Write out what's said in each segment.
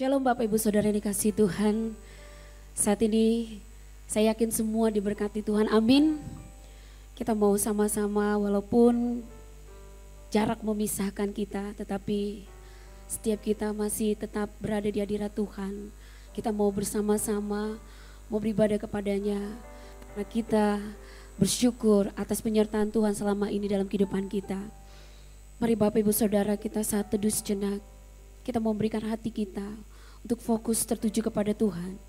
Shalom Bapak Ibu Saudara yang dikasihi Tuhan. Saat ini saya yakin semua diberkati Tuhan, amin. Kita mau sama-sama walaupun jarak memisahkan kita, tetapi setiap kita masih tetap berada di hadirat Tuhan. Kita mau bersama-sama, mau beribadah kepadanya. Karena kita bersyukur atas penyertaan Tuhan selama ini dalam kehidupan kita. Mari Bapak Ibu Saudara, kita saat teduh sejenak. Kita mau memberikan hati kita untuk fokus tertuju kepada Tuhan.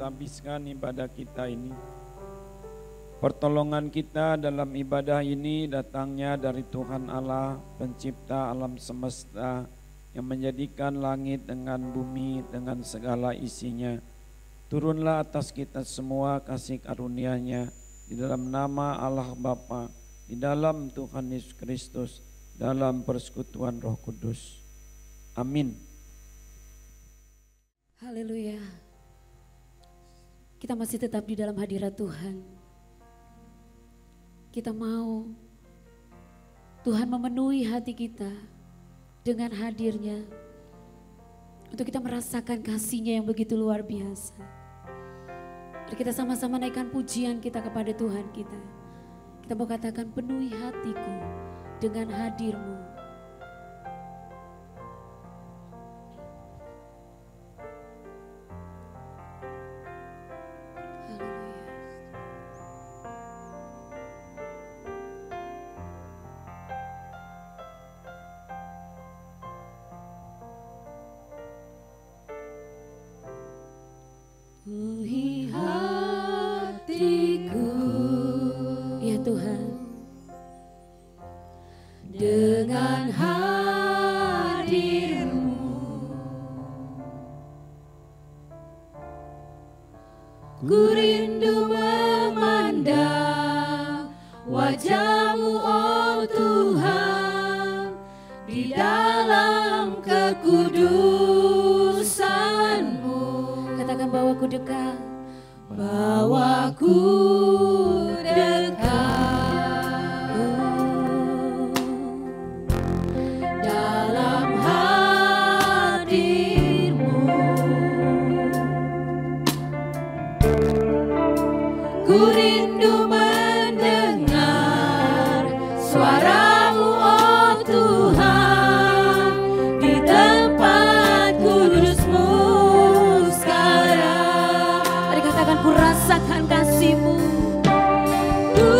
Habiskan ibadah kita ini. Pertolongan kita dalam ibadah ini datangnya dari Tuhan Allah, pencipta alam semesta, yang menjadikan langit dengan bumi dengan segala isinya. Turunlah atas kita semua kasih karunia-Nya di dalam nama Allah Bapa, di dalam Tuhan Yesus Kristus, dalam persekutuan Roh Kudus. Amin. Haleluya. Kita masih tetap di dalam hadirat Tuhan. Kita mau Tuhan memenuhi hati kita dengan hadirnya. Untuk kita merasakan kasih-Nya yang begitu luar biasa. Mari kita sama-sama naikkan pujian kita kepada Tuhan kita. Kita mau katakan, penuhi hatiku dengan hadir-Mu. Penuhi hatiku, ya Tuhan, dengan hadir-Mu. Ku rindu memandang wajah-Mu, oh Tuhan, di dalam kekudusan-Mu. Katakan, bawaku dekat, bawaku dekat, dalam hadir-Mu. Ku rindu mendengar suara-Mu, oh Tuhan, di tempat kudus-Mu. Ku rasakan kasih-Mu, ku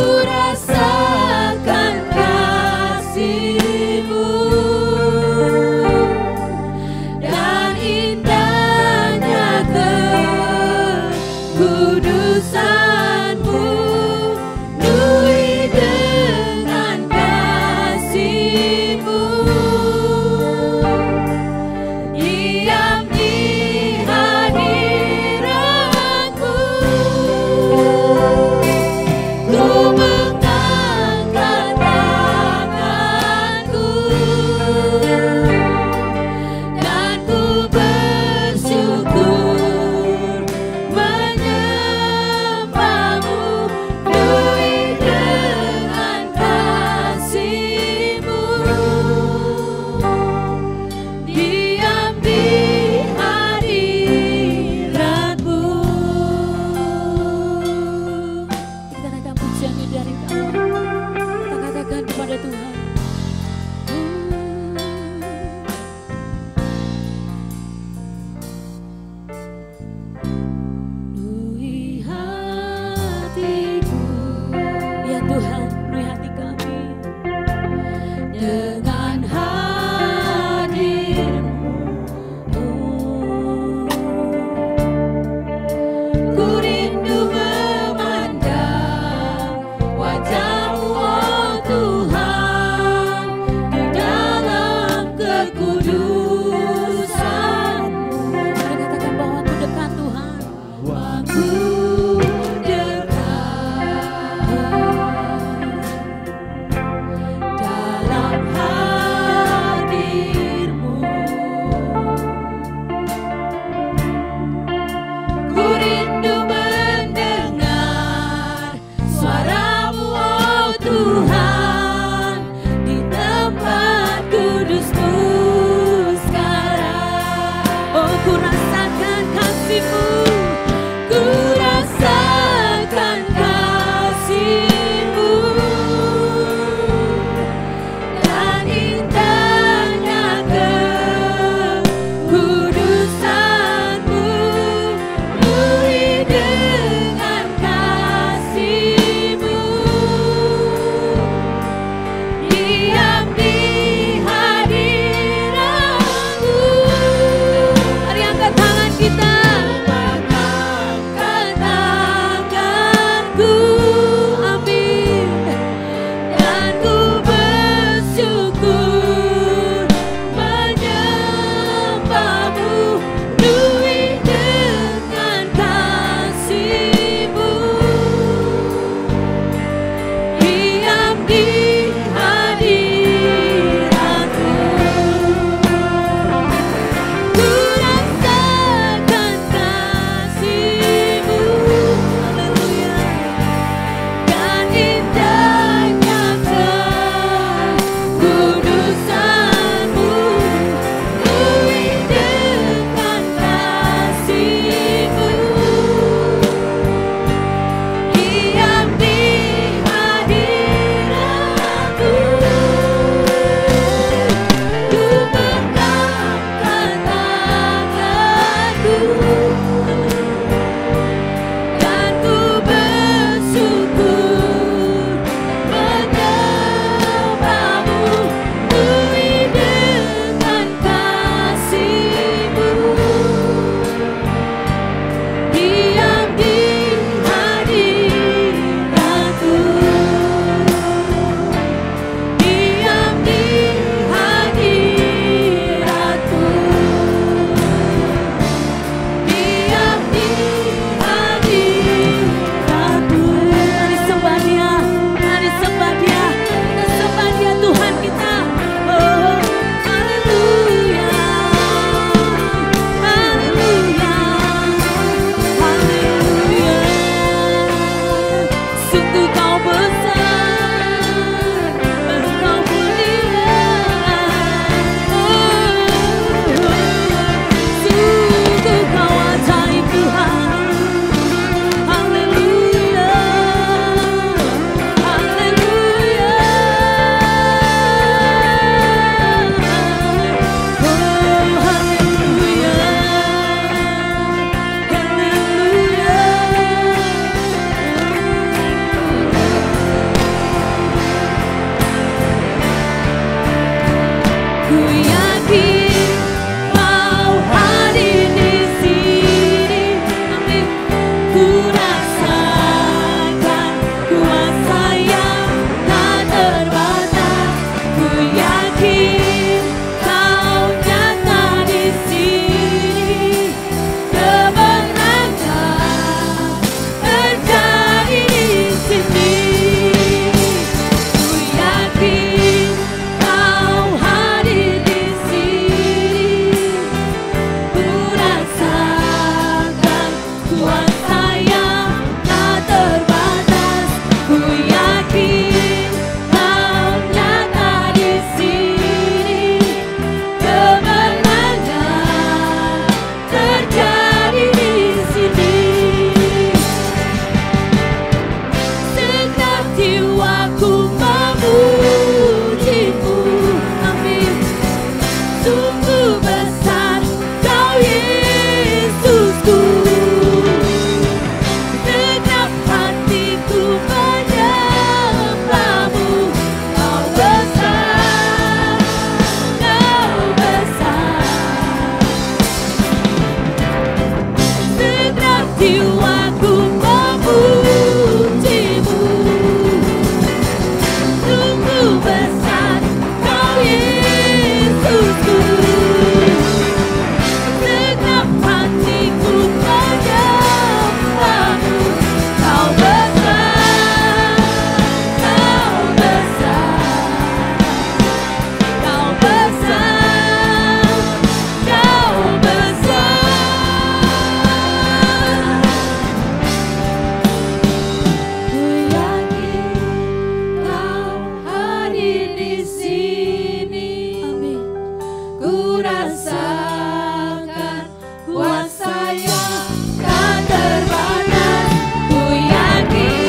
tak terbatas. Ku yakin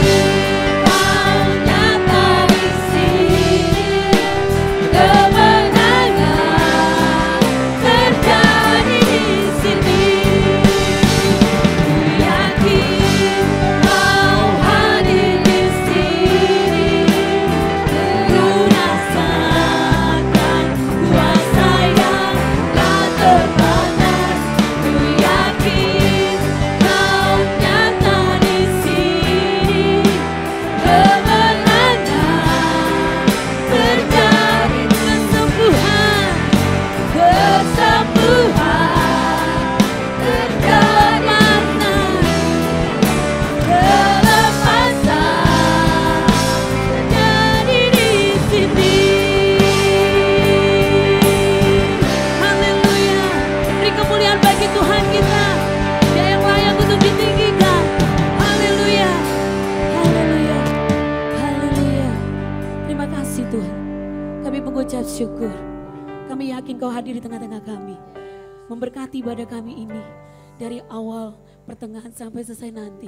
Kau nyata di sini. Kemenangan terjadi di sini. Ku yakin Kau hadir di sini. Ku rasakan kuasa yang tak terbatas. Ku yakin Kau nyata di sini. Kemenangan terjadi. Kesembuhan, kesembuhan terjadi. Kelepasan terjadi di sini. Haleluya. Beri kemuliaan bagi Tuhan kita. Dia yang layak untuk ditinggikan. Haleluya. Haleluya. Haleluya. Terima kasih Tuhan. Kami mengucap syukur. Kami yakin Kau hadir di tengah-tengah kami. Memberkati ibadah kami ini. Dari awal, pertengahan sampai selesai nanti.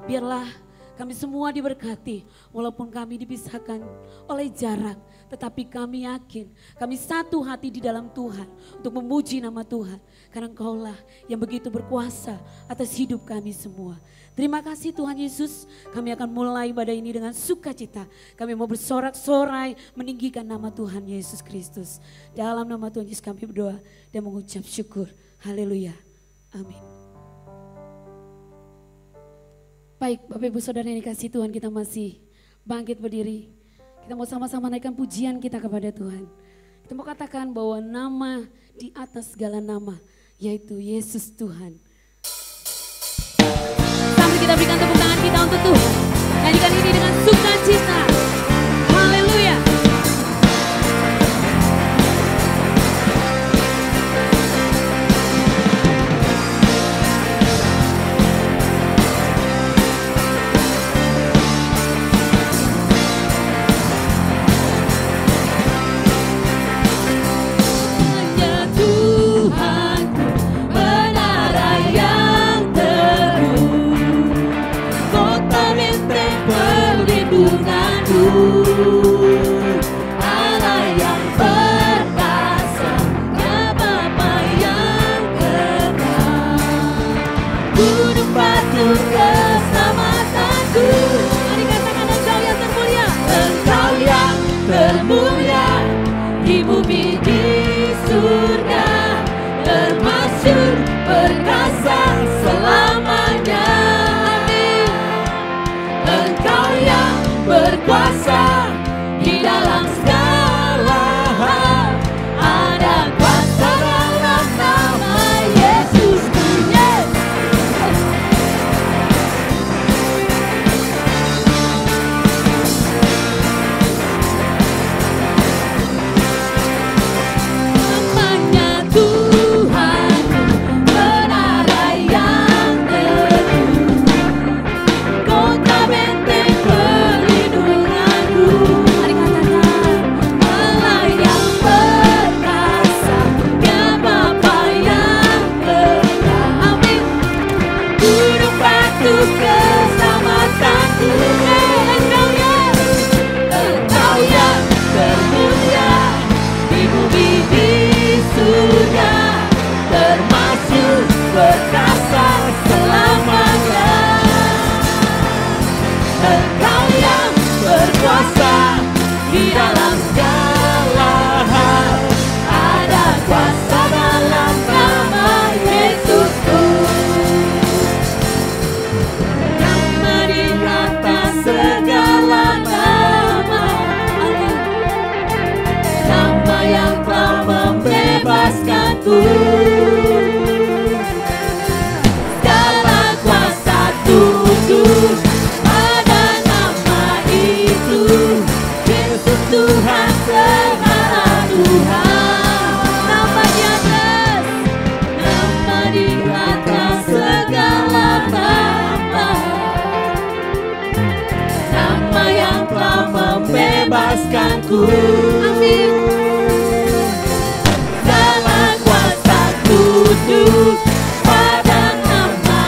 Biarlah kami semua diberkati. Walaupun kami dipisahkan oleh jarak. Tetapi kami yakin. Kami satu hati di dalam Tuhan. Untuk memuji nama Tuhan. Karena Engkaulah yang begitu berkuasa atas hidup kami semua. Terima kasih Tuhan Yesus, kami akan mulai ibadah ini dengan sukacita. Kami mau bersorak-sorai meninggikan nama Tuhan Yesus Kristus. Dalam nama Tuhan Yesus kami berdoa dan mengucap syukur. Haleluya. Amin. Baik Bapak Ibu Saudara yang dikasihi Tuhan, kita masih bangkit berdiri. Kita mau sama-sama naikkan pujian kita kepada Tuhan. Kita mau katakan bahwa nama di atas segala nama, yaitu Yesus Tuhan. Sambil kita berikan tepuk tangan kita untuk Tuhan. Nyanyikan ini dengan sukacita. Haleluya. Hanya Tuhanku, menara yang teguh, kota benteng perlindunganku, Allah yang perkasa, Bapa yang kekal, gunung batu keselamatanku. Mari katakan Engkau yang termulia, Engkau yang termulia di bumi di surga, termasyhur perkasa selamanya. Amin. Engkau yang berkuasa di dalam segala hal, ada kuasa dalam nama Yesus. Yes. Namanya Tuhan, menara yang teguh, kota benteng perlindunganku. Mari katakan, Allah yang perkasa, Dia Bapa yang kekal. Amin. Gunung batu keselamatanku. Engkau yang termulia di bumi di surga, termasyhur perkasa selamanya. Engkau yang berkuasa di dalam segala hal, ada kuasa dalam nama Yesusku. Nama di atas segala nama, nama yang telah membebaskanku. Segala kuasa tunduk pada nama itu, Yesus Tuhan segala Tuhan. Nama di atas, nama di atas segala nama, nama yang telah membebaskanku. Amin. Segala kuasa tunduk pada nama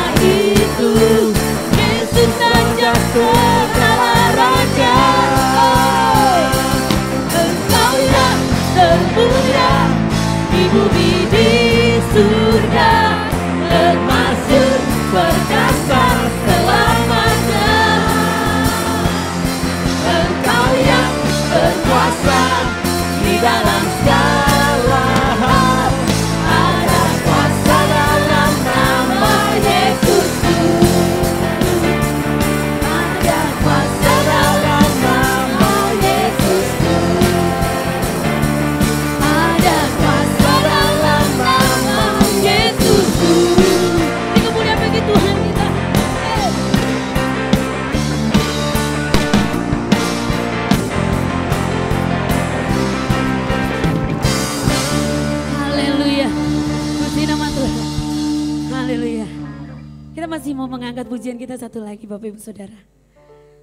Kita masih mau mengangkat pujian kita satu lagi Bapak Ibu Saudara.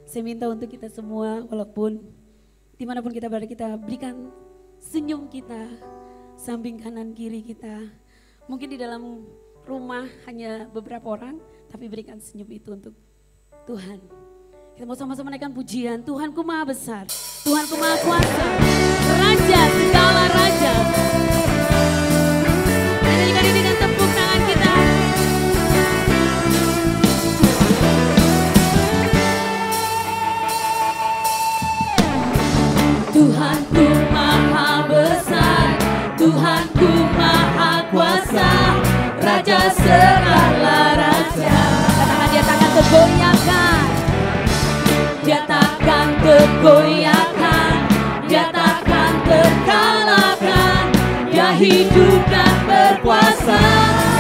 Saya minta untuk kita semua walaupun dimanapun kita berada kita berikan senyum kita, samping kanan kiri kita. Mungkin di dalam rumah hanya beberapa orang tapi berikan senyum itu untuk Tuhan. Kita mau sama-sama naikkan pujian. Tuhanku Maha Besar, Tuhanku Maha Kuasa, Raja segala Raja. Nyanyikan ini dengan tepuk tangan kita. Tuhanku Maha Besar, Tuhanku Maha Kuasa, Raja segala Raja. Katakan dia takkan tergoyahkan, dia takkan tergoyahkan, dia takkan terkalahkan, dia hidup dan berkuasa.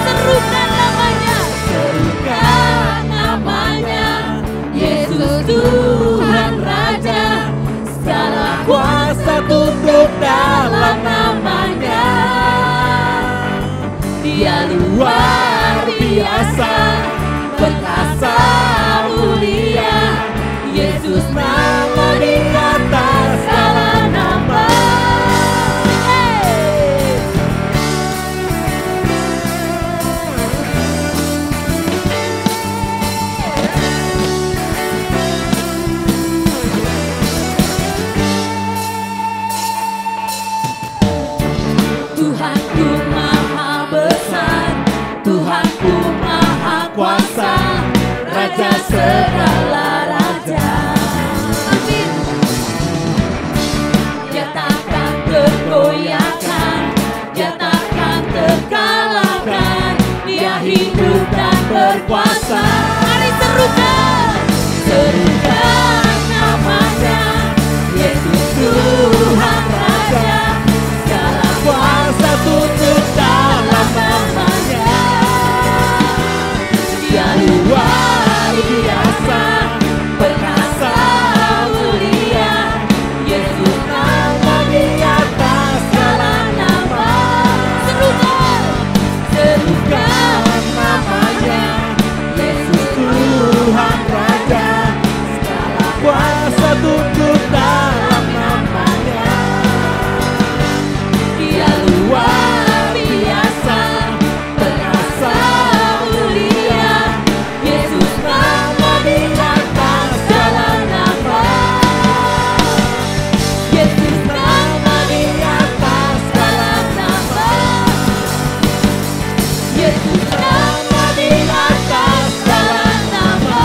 Serukan namanya, serukan namanya, Yesus Tuhan Raja. Segala kuasa tunduk dalam namanya. Dia luar biasa, perkasa mulia. Yesus nama di atas segala nama. Tuhanku Maha Besar, Tuhanku Maha Kuasa, Raja segala Raja. Amin. Dia takkan tergoyahkan, dia takkan terkalahkan, dia hidup dan berkuasa. Mari serukan, serukan namanya, Yesus Tuhan Raja. Segala kuasa tunduk dalam namanya. Dia luar biasa, perkasa mulia. Yesus nama di atas segala nama. Serukan, serukan namanya, Yesus Tuhan Raja. Segala kuasa tunduk dalam namanya. Dia luar biasa, perkasa mulia. Yesus nama di atas segala nama. Yesus nama di atas segala nama. Yesus nama di atas segala nama.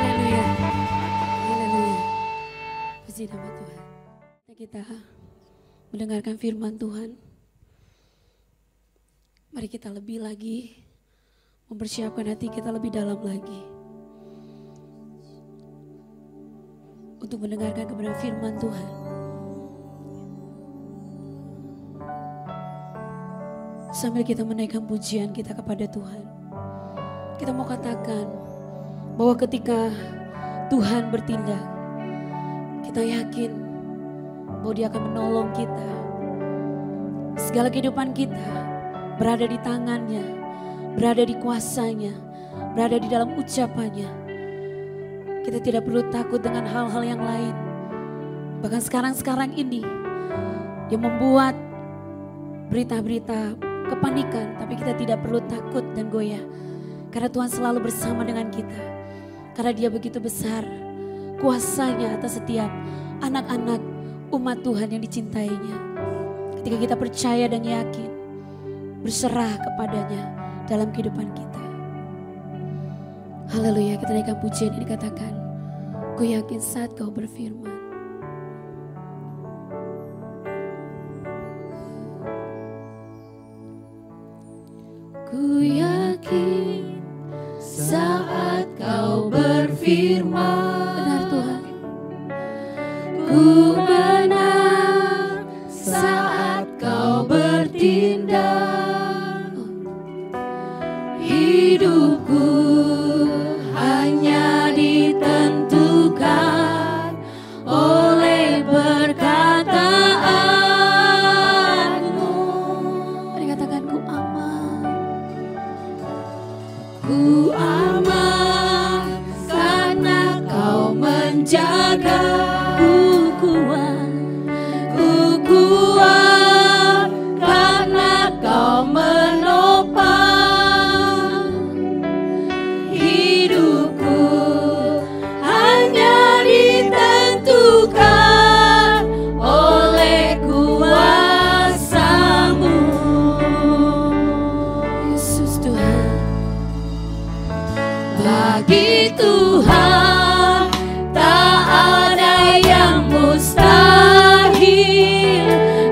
Haleluya. Haleluya. Puji nama Tuhan. Kita mendengarkan firman Tuhan. Mari kita lebih lagi mempersiapkan hati kita lebih dalam lagi untuk mendengarkan kebenaran firman Tuhan. Sambil kita menaikkan pujian kita kepada Tuhan, kita mau katakan bahwa ketika Tuhan bertindak, kita yakin bahwa Dia akan menolong kita. Segala kehidupan kita berada di tangannya, berada di kuasanya, berada di dalam ucapannya. Kita tidak perlu takut dengan hal-hal yang lain. Bahkan sekarang ini yang membuat berita-berita kepanikan, tapi kita tidak perlu takut dan goyah. Karena Tuhan selalu bersama dengan kita. Karena Dia begitu besar kuasanya atas setiap anak-anak umat Tuhan yang dicintainya. Ketika kita percaya dan yakin, berserah kepadanya dalam kehidupan kita. Haleluya, kita naikkan pujian ini, katakan, ku yakin saat Kau berfirman. Ku yakin saat Kau berfirman. Benar Tuhan. Ku menang saat Kau bertindak. Hidupku Ku aman karena Kau menjaga. Ku kuat karena Kau menopang hidupku. Hanya ditentukan oleh kuasa-Mu. Yesus Tuhan, bagi Tuhan tak ada yang mustahil.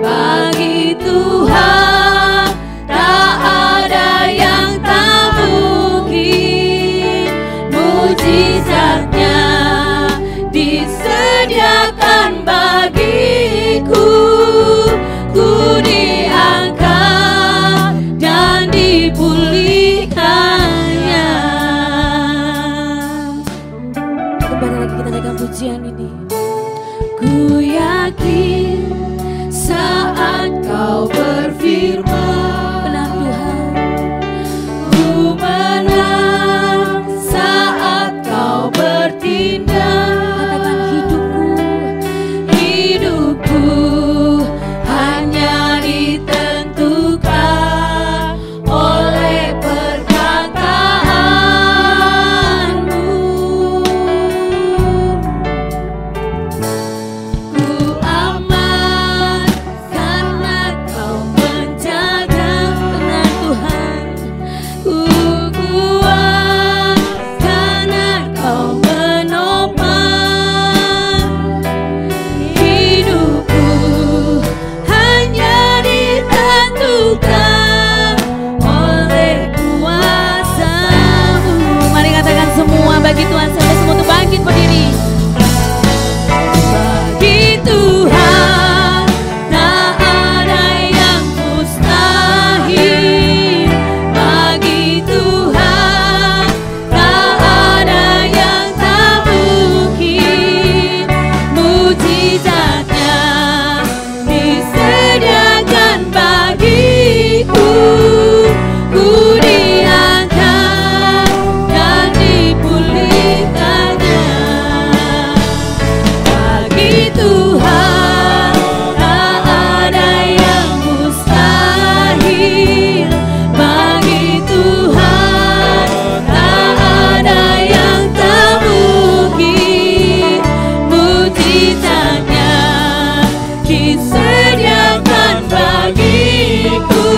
Bagi Tuhan tak ada yang tak mungkin. Mujizatnya disediakan bagiku. Ku diangkat dan dipulihkannya. Kembali lagi kita naikkan pujian ini. Ku yakin saat Kau berfirman, benar Tuhan, ku menang saat Kau bertindak. Katakan hidupku hanya ditentukan oleh perkataan-Mu. Ku aman karena Kau menjaga, benar Tuhan. Ku kuat karena Kau menopang hidupku. Hanya ditentukan oleh kuasa-Mu. Mari katakan semua bagi Tuhan saja, semua untuk bangkit berdiri. Bagi Tuhan tak ada yang mustahil. Bagi Tuhan tak ada yang tak mungkin. Mujizatnya disediakan bagiku. Ku diangkat dan dipulihkannya. Bagi Tuhan tak ada yang mustahil. Bagi Tuhan tak ada yang tak mungkin. Mujizatnya disediakan bagiku.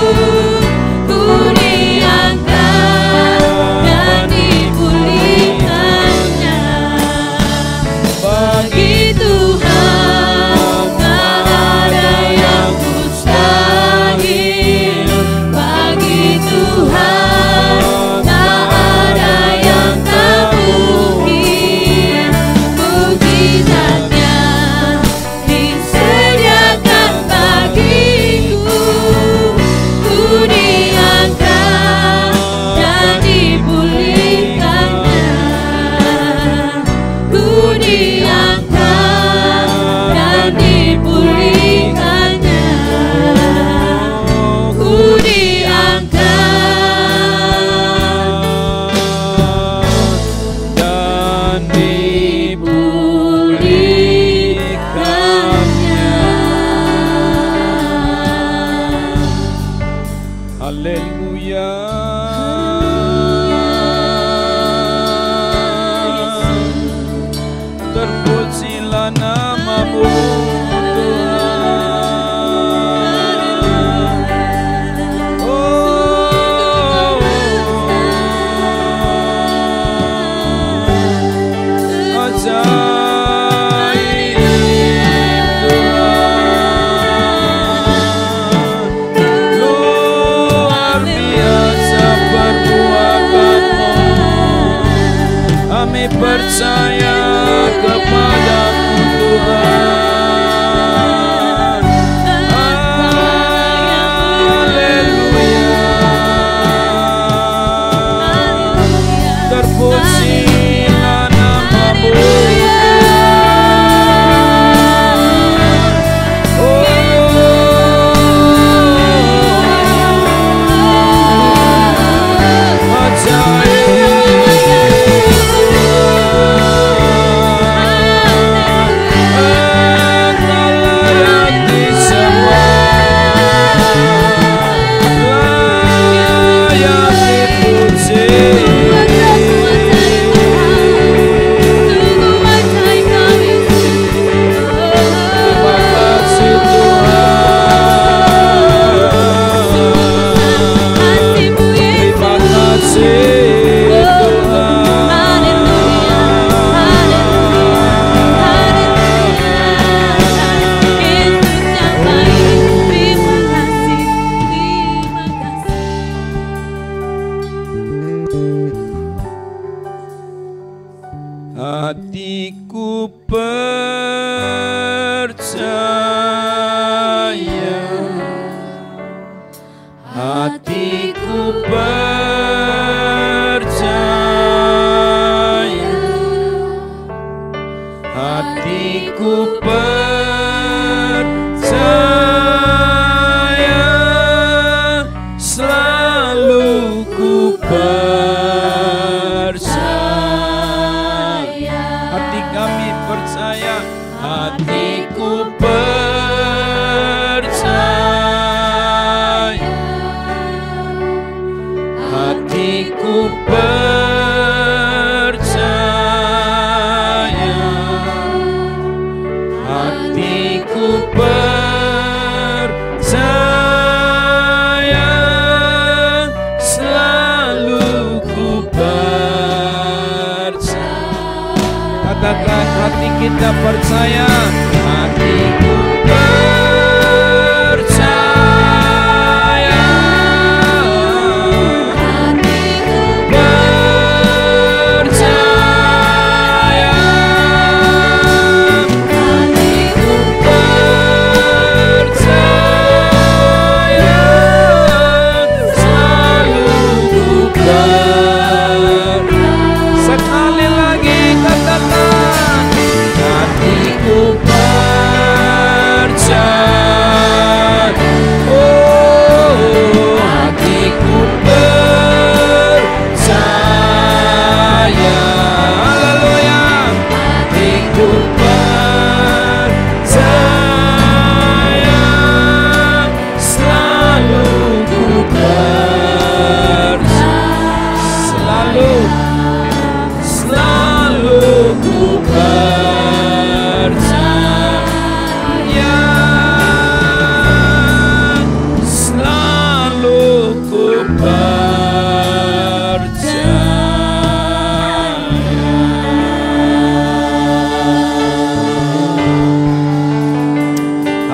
Ku diangkat dan dipulihkannya. Bagi Tuhan tak ada yang mustahil. Bagi Tuhan tak ada yang tak mungkin. Mujizatnya disediakan bagiku. Ku diangkat dan dipulihkannya. Ku diangkat dan dipulihkannya. Ku diangkat dan dipulihkannya. Haleluya. Terpujilah nama-Mu Tuhan. Oh, ajaib Tuhan. Luar biasa perbuatanmu. Kami percaya kepadamu Tuhan. Haleluya. Terpujilah nama-Mu. Oh, ajaib. hatiku percaya, hatiku percaya, hatiku percaya, selalu ku percaya. Hati kami percaya, hatiku percaya, hatiku percaya, hatiku percaya, selalu ku percaya. Katakan, hati kita percaya, hatiku percaya, hatiku percaya, hatiku percaya, selalu ku percaya. Sekali lagi katakan, hatiku percaya, oh hatiku percaya, haleluya, hatiku percaya, selalu ku percaya, selalu ku percaya, selalu ku percaya.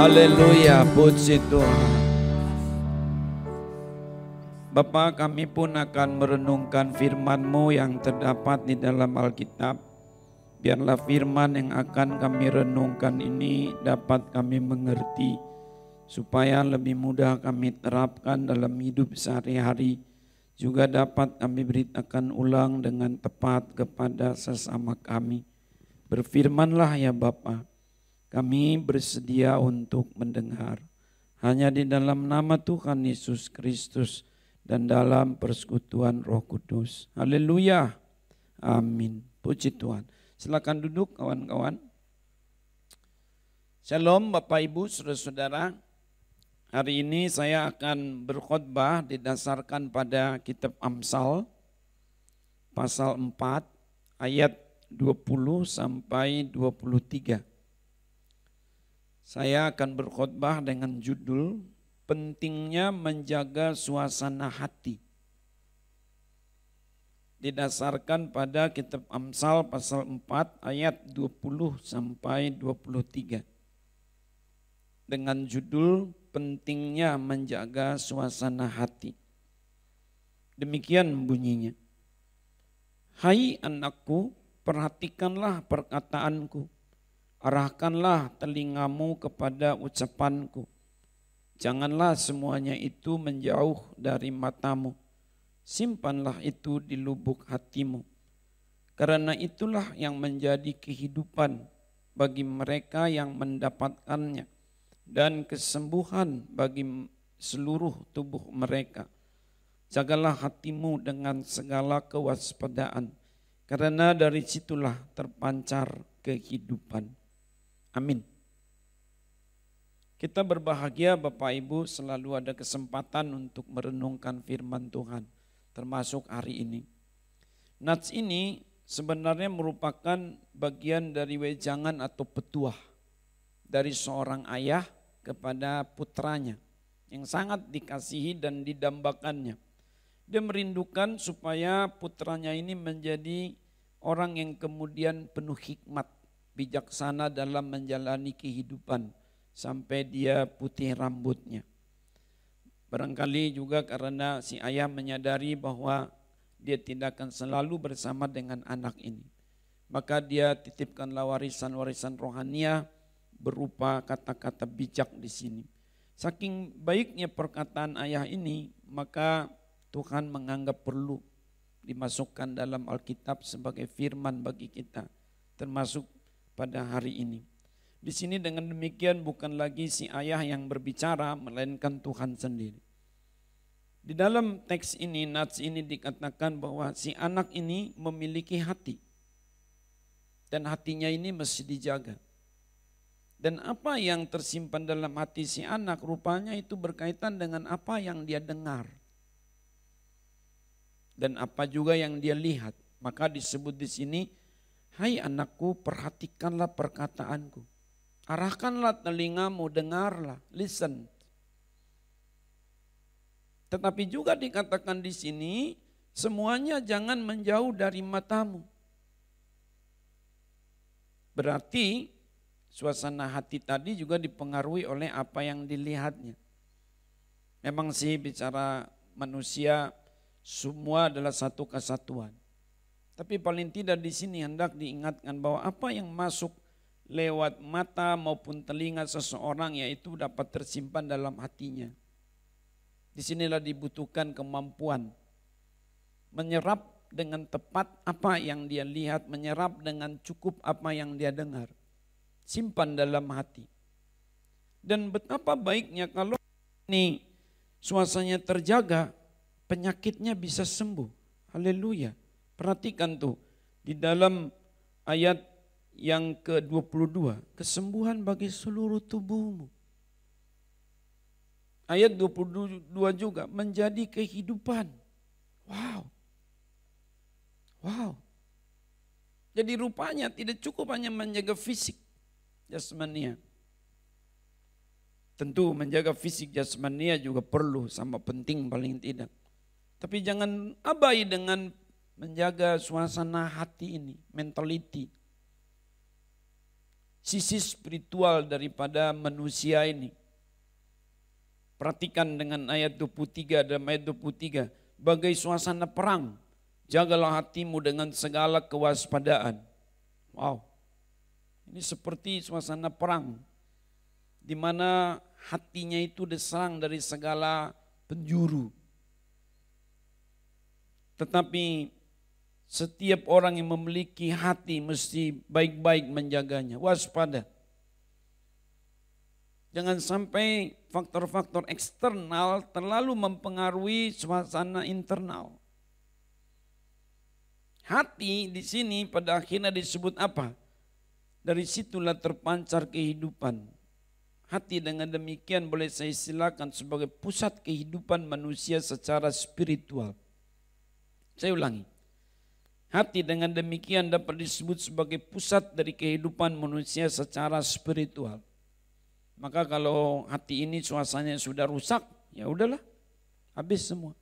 Haleluya, puji Tuhan. Bapa, kami pun akan merenungkan firman-Mu yang terdapat di dalam Alkitab. Biarlah firman yang akan kami renungkan ini dapat kami mengerti, supaya lebih mudah kami terapkan dalam hidup sehari-hari, juga dapat kami beritakan ulang dengan tepat kepada sesama kami. Berfirmanlah ya Bapa, kami bersedia untuk mendengar. Hanya di dalam nama Tuhan Yesus Kristus dan dalam persekutuan Roh Kudus. Haleluya. Amin. Puji Tuhan. Silakan duduk kawan-kawan. Shalom Bapak Ibu, saudara-saudara. Hari ini saya akan berkhotbah didasarkan pada kitab Amsal pasal 4 ayat 20 sampai 23. Saya akan berkhotbah dengan judul pentingnya menjaga suasana hati. Didasarkan pada kitab Amsal pasal 4 ayat 20 sampai 23. Dengan judul pentingnya menjaga suasana hati. Demikian bunyinya. Hai anakku, perhatikanlah perkataanku. Arahkanlah telingamu kepada ucapanku. Janganlah semuanya itu menjauh dari matamu. Simpanlah itu di lubuk hatimu. Karena itulah yang menjadi kehidupan bagi mereka yang mendapatkannya dan kesembuhan bagi seluruh tubuh mereka. Jagalah hatimu dengan segala kewaspadaan, karena dari situlah terpancar kehidupan. Amin. Kita berbahagia Bapak Ibu selalu ada kesempatan untuk merenungkan firman Tuhan, termasuk hari ini. Nats ini sebenarnya merupakan bagian dari wejangan atau petuah dari seorang ayah kepada putranya yang sangat dikasihi dan didambakannya. Dia merindukan supaya putranya ini menjadi orang yang kemudian penuh hikmat, bijaksana dalam menjalani kehidupan sampai dia putih rambutnya. Barangkali juga karena si ayah menyadari bahwa dia tidak akan selalu bersama dengan anak ini. maka dia titipkanlah warisan-warisan rohania berupa kata-kata bijak di sini. Saking baiknya perkataan ayah ini, maka Tuhan menganggap perlu dimasukkan dalam Alkitab sebagai firman bagi kita, termasuk pada hari ini. Di sini dengan demikian bukan lagi si ayah yang berbicara, melainkan Tuhan sendiri. Di dalam teks ini, nats ini dikatakan bahwa si anak ini memiliki hati. Dan hatinya ini mesti dijaga. Dan apa yang tersimpan dalam hati si anak rupanya itu berkaitan dengan apa yang dia dengar. Dan apa juga yang dia lihat. Maka disebut di sini, hai anakku, perhatikanlah perkataanku. Arahkanlah telingamu, dengarlah, listen. Tetapi juga dikatakan di sini, semuanya jangan menjauh dari matamu. Berarti suasana hati tadi juga dipengaruhi oleh apa yang dilihatnya. Memang sih bicara manusia semua adalah satu kesatuan. Tapi paling tidak di sini hendak diingatkan bahwa apa yang masuk lewat mata maupun telinga seseorang yaitu dapat tersimpan dalam hatinya. Disinilah dibutuhkan kemampuan menyerap dengan tepat apa yang dia lihat, menyerap dengan cukup apa yang dia dengar. Simpan dalam hati. Dan betapa baiknya kalau ini suasananya terjaga, penyakitnya bisa sembuh. Haleluya. Perhatikan tuh, di dalam ayat yang ke-22, kesembuhan bagi seluruh tubuhmu. Ayat 22 juga, menjadi kehidupan. Wow. Wow. Jadi rupanya tidak cukup hanya menjaga fisik jasmania. Tentu menjaga fisik jasmania juga perlu, sama penting paling tidak. Tapi jangan abai dengan menjaga suasana hati ini, mentality. Sisi spiritual daripada manusia ini. Perhatikan dengan ayat 23 dan ayat 23. Bagai suasana perang, jagalah hatimu dengan segala kewaspadaan. Wow, ini seperti suasana perang. Di mana hatinya itu diserang dari segala penjuru. Tetapi setiap orang yang memiliki hati mesti baik-baik menjaganya, waspada. Jangan sampai faktor-faktor eksternal terlalu mempengaruhi suasana internal. Hati di sini pada akhirnya disebut apa? Dari situlah terpancar kehidupan. Hati dengan demikian boleh saya istilahkan sebagai pusat kehidupan manusia secara spiritual. Saya ulangi. Hati dengan demikian dapat disebut sebagai pusat dari kehidupan manusia secara spiritual. Maka kalau hati ini suasananya sudah rusak, ya udahlah, habis semua.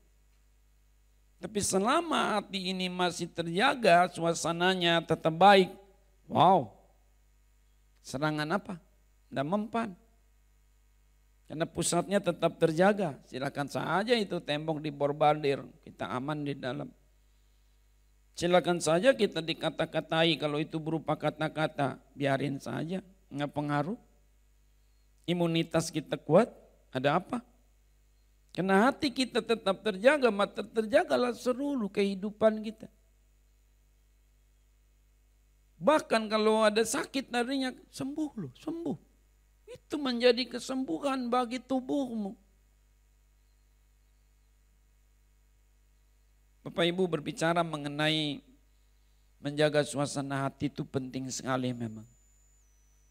Tapi selama hati ini masih terjaga, suasananya tetap baik, wow, serangan apa? Tidak mempan. Karena pusatnya tetap terjaga, silakan saja itu tembok diborbardir, kita aman di dalam. Silakan saja kita dikata-katai, kalau itu berupa kata-kata, biarin saja, nggak pengaruh. Imunitas kita kuat, ada apa? Karena hati kita tetap terjaga, maka terjagalah seluruh kehidupan kita. Bahkan kalau ada sakit darinya, sembuh loh, sembuh. Itu menjadi kesembuhan bagi tubuhmu. Bapak Ibu berbicara mengenai menjaga suasana hati itu penting sekali memang.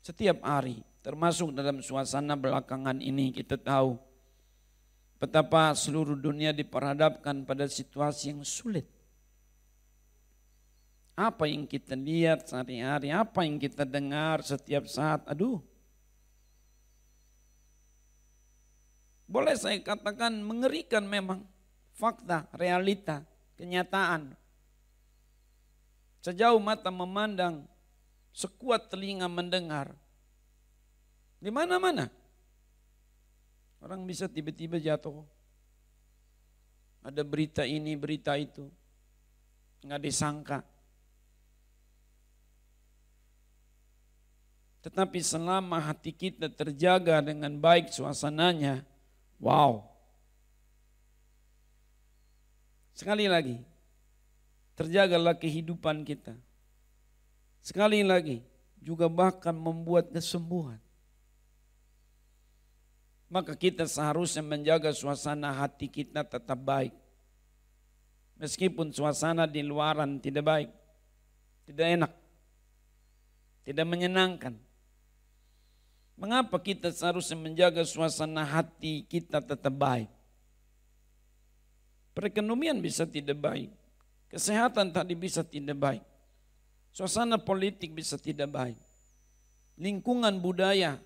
Setiap hari, termasuk dalam suasana belakangan ini kita tahu betapa seluruh dunia diperhadapkan pada situasi yang sulit. Apa yang kita lihat sehari-hari, apa yang kita dengar setiap saat, aduh. Boleh saya katakan mengerikan memang, fakta, realita, kenyataan. Sejauh mata memandang, sekuat telinga mendengar. Di mana-mana. Orang bisa tiba-tiba jatuh. Ada berita ini, berita itu. Nggak disangka. Tetapi selama hati kita terjaga dengan baik suasananya, wow. Sekali lagi, terjagalah kehidupan kita. Sekali lagi, juga bahkan membuat kesembuhan. Maka kita seharusnya menjaga suasana hati kita tetap baik. Meskipun suasana di luaran tidak baik, tidak enak, tidak menyenangkan. Mengapa kita seharusnya menjaga suasana hati kita tetap baik? Perekonomian bisa tidak baik, kesehatan tadi bisa tidak baik, suasana politik bisa tidak baik, lingkungan budaya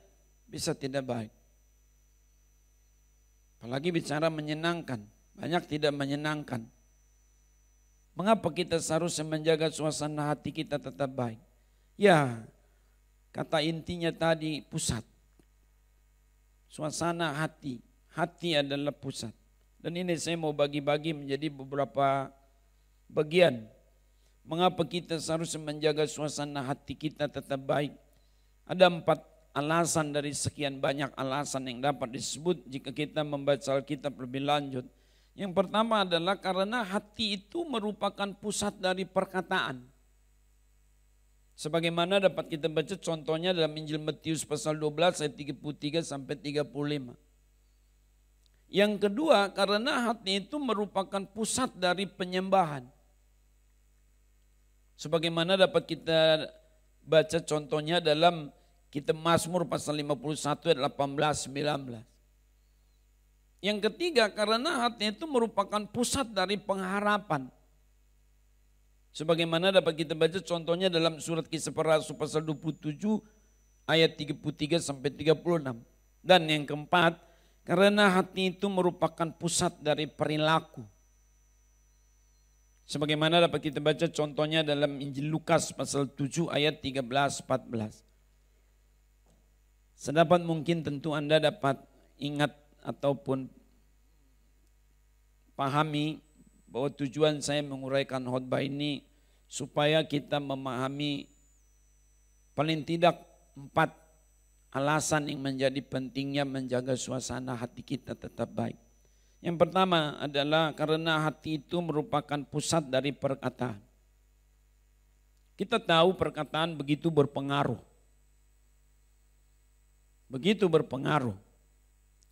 bisa tidak baik. Apalagi bicara menyenangkan, banyak tidak menyenangkan. Mengapa kita seharusnya menjaga suasana hati kita tetap baik? Ya, kata intinya tadi pusat. Suasana hati, hati adalah pusat. Dan ini saya mau bagi-bagi menjadi beberapa bagian. Mengapa kita seharusnya menjaga suasana hati kita tetap baik? Ada 4 alasan dari sekian banyak alasan yang dapat disebut jika kita membaca Alkitab lebih lanjut. Yang pertama adalah karena hati itu merupakan pusat dari perkataan. Sebagaimana dapat kita baca contohnya dalam Injil Matius pasal 12 ayat 33 sampai 35. Yang kedua, karena hati itu merupakan pusat dari penyembahan. Sebagaimana dapat kita baca contohnya dalam kitab Mazmur pasal 51 ayat 18-19. Yang ketiga, karena hati itu merupakan pusat dari pengharapan. Sebagaimana dapat kita baca contohnya dalam surat Kisah Para Rasul pasal 27 ayat 33 sampai 36. Dan yang keempat, karena hati itu merupakan pusat dari perilaku. Sebagaimana dapat kita baca contohnya dalam Injil Lukas pasal 7 ayat 13-14. Sedapat mungkin tentu Anda dapat ingat ataupun pahami bahwa tujuan saya menguraikan khotbah ini supaya kita memahami paling tidak 4 alasan yang menjadi pentingnya menjaga suasana hati kita tetap baik. Yang pertama adalah karena hati itu merupakan pusat dari perkataan. Kita tahu perkataan begitu berpengaruh. Begitu berpengaruh.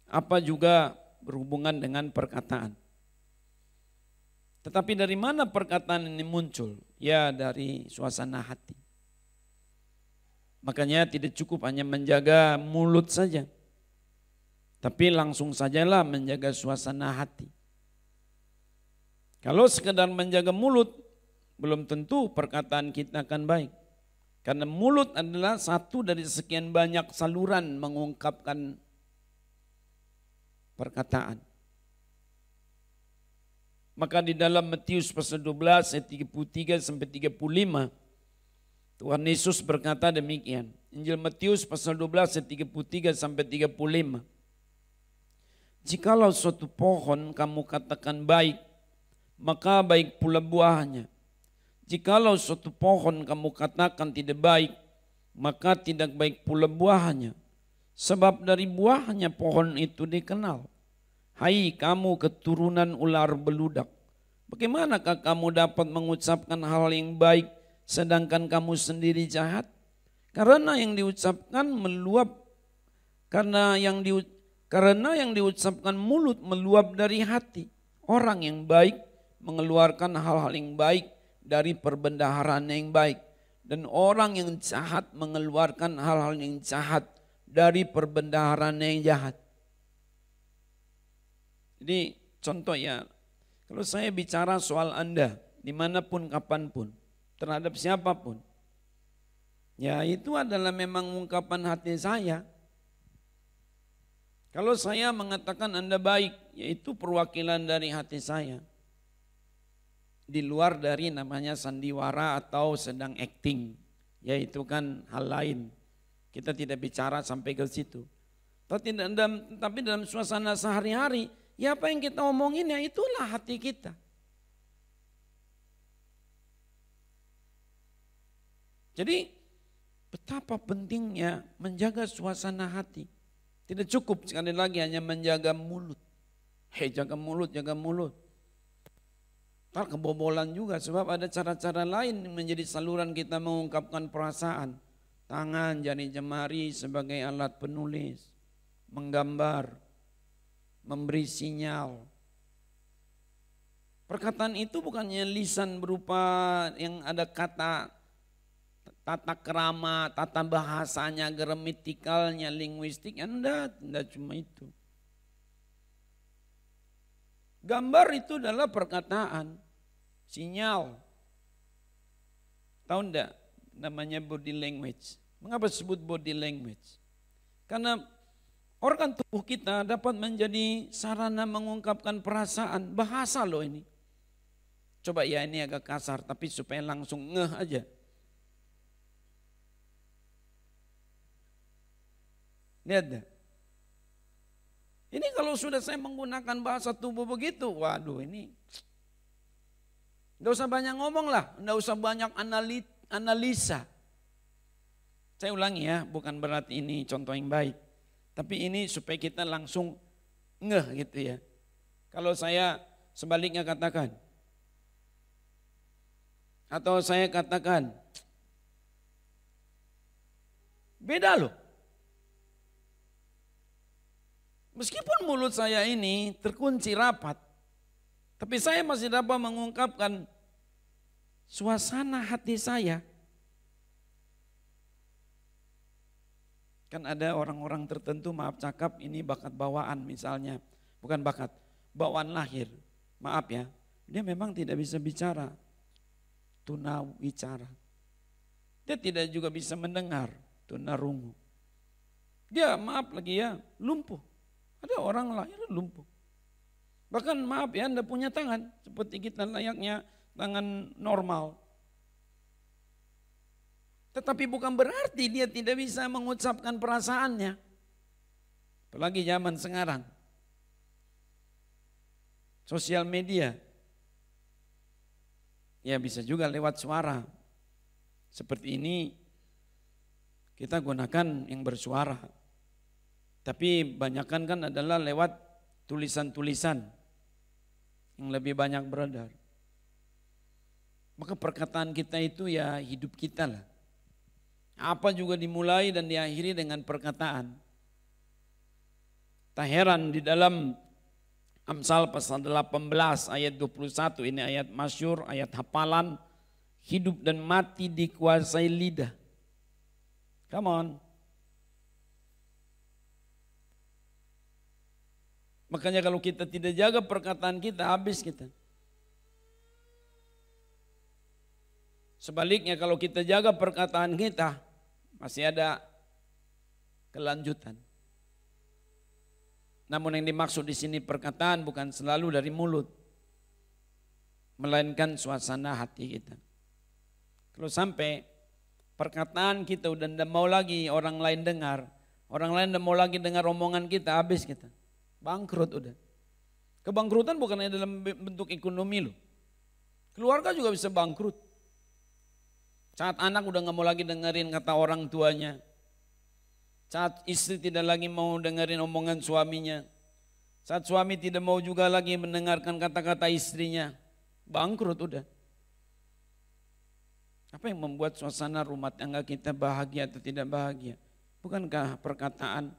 Apa juga berhubungan dengan perkataan. Tetapi dari mana perkataan ini muncul? Ya, dari suasana hati. Makanya tidak cukup hanya menjaga mulut saja. Tapi langsung sajalah menjaga suasana hati. Kalau sekedar menjaga mulut, belum tentu perkataan kita akan baik. Karena mulut adalah satu dari sekian banyak saluran mengungkapkan perkataan. Maka di dalam Matius pasal 12 ayat 33 sampai 35, Tuhan Yesus berkata demikian. Injil Matius pasal 12 ayat 33 sampai 35. Jikalau suatu pohon kamu katakan baik, maka baik pula buahnya. Jikalau suatu pohon kamu katakan tidak baik, maka tidak baik pula buahnya. Sebab dari buahnya pohon itu dikenal. Hai kamu keturunan ular beludak, bagaimanakah kamu dapat mengucapkan hal yang baik sedangkan kamu sendiri jahat? Karena yang diucapkan meluap, karena yang diucapkan mulut meluap dari hati. Orang yang baik mengeluarkan hal-hal yang baik dari perbendaharaan yang baik. Dan orang yang jahat mengeluarkan hal-hal yang jahat dari perbendaharaan yang jahat. Jadi contoh ya, kalau saya bicara soal Anda, dimanapun kapanpun, terhadap siapapun, ya itu adalah memang ungkapan hati saya. Kalau saya mengatakan Anda baik, yaitu perwakilan dari hati saya. Di luar dari namanya sandiwara atau sedang acting, yaitu kan hal lain. Kita tidak bicara sampai ke situ. Tapi dalam suasana sehari-hari, ya apa yang kita omongin ya itulah hati kita. Jadi Betapa pentingnya menjaga suasana hati. Tidak cukup sekali lagi hanya menjaga mulut. Jaga mulut, jaga mulut. Ntar kebobolan juga sebab ada cara-cara lain yang menjadi saluran kita mengungkapkan perasaan. Tangan, jari jemari sebagai alat penulis, menggambar, memberi sinyal. Perkataan itu bukannya lisan berupa yang ada kata, tata kerama, tata bahasanya, gramatikalnya, linguistiknya, enggak cuma itu. Gambar itu adalah perkataan, sinyal. Tahu enggak namanya body language? Mengapa disebut body language? Karena organ tubuh kita dapat menjadi sarana mengungkapkan perasaan, bahasa loh ini. Coba ya ini agak kasar tapi supaya langsung ngeh aja. Lihat deh. Ini kalau sudah saya menggunakan bahasa tubuh begitu, waduh ini enggak usah banyak ngomong lah, enggak usah banyak analisa. Saya ulangi ya, bukan berarti ini contoh yang baik. Tapi ini supaya kita langsung ngeh gitu ya. Kalau saya sebaliknya katakan, atau saya katakan, beda loh. Meskipun mulut saya ini terkunci rapat, tapi saya masih dapat mengungkapkan suasana hati saya. Kan ada orang-orang tertentu, maaf cakap, ini bakat bawaan misalnya. Bukan bakat, bawaan lahir. Maaf ya, dia memang tidak bisa bicara. Tuna wicara. Dia tidak juga bisa mendengar. Tuna rungu. Dia maaf lagi ya, lumpuh. Ada orang lahir lumpuh. Bahkan maaf ya, Anda punya tangan. Seperti kita layaknya tangan normal. Tetapi bukan berarti dia tidak bisa mengucapkan perasaannya. Apalagi zaman sekarang. Sosial media. Ya bisa juga lewat suara. Seperti ini kita gunakan yang bersuara. Tapi banyakkan kan adalah lewat tulisan-tulisan yang lebih banyak beredar. Maka perkataan kita itu ya hidup kita lah. Apa juga dimulai dan diakhiri dengan perkataan. Tak heran di dalam Amsal pasal 18 ayat 21, ini ayat masyhur, ayat hafalan, hidup dan mati dikuasai lidah. Come on. Makanya kalau kita tidak jaga perkataan kita, habis kita. Sebaliknya kalau kita jaga perkataan kita, masih ada kelanjutan. Namun yang dimaksud di sini perkataan bukan selalu dari mulut, melainkan suasana hati kita. Kalau sampai perkataan kita udah tidak mau lagi orang lain dengar, orang lain tidak mau lagi dengar omongan kita, habis kita. Bangkrut udah. Kebangkrutan bukan hanya dalam bentuk ekonomi loh. Keluarga juga bisa bangkrut. Saat anak udah gak mau lagi dengerin kata orang tuanya. Saat istri tidak lagi mau dengerin omongan suaminya. Saat suami tidak mau juga lagi mendengarkan kata-kata istrinya. Bangkrut udah. Apa yang membuat suasana rumah tangga kita bahagia atau tidak bahagia? Bukankah perkataan?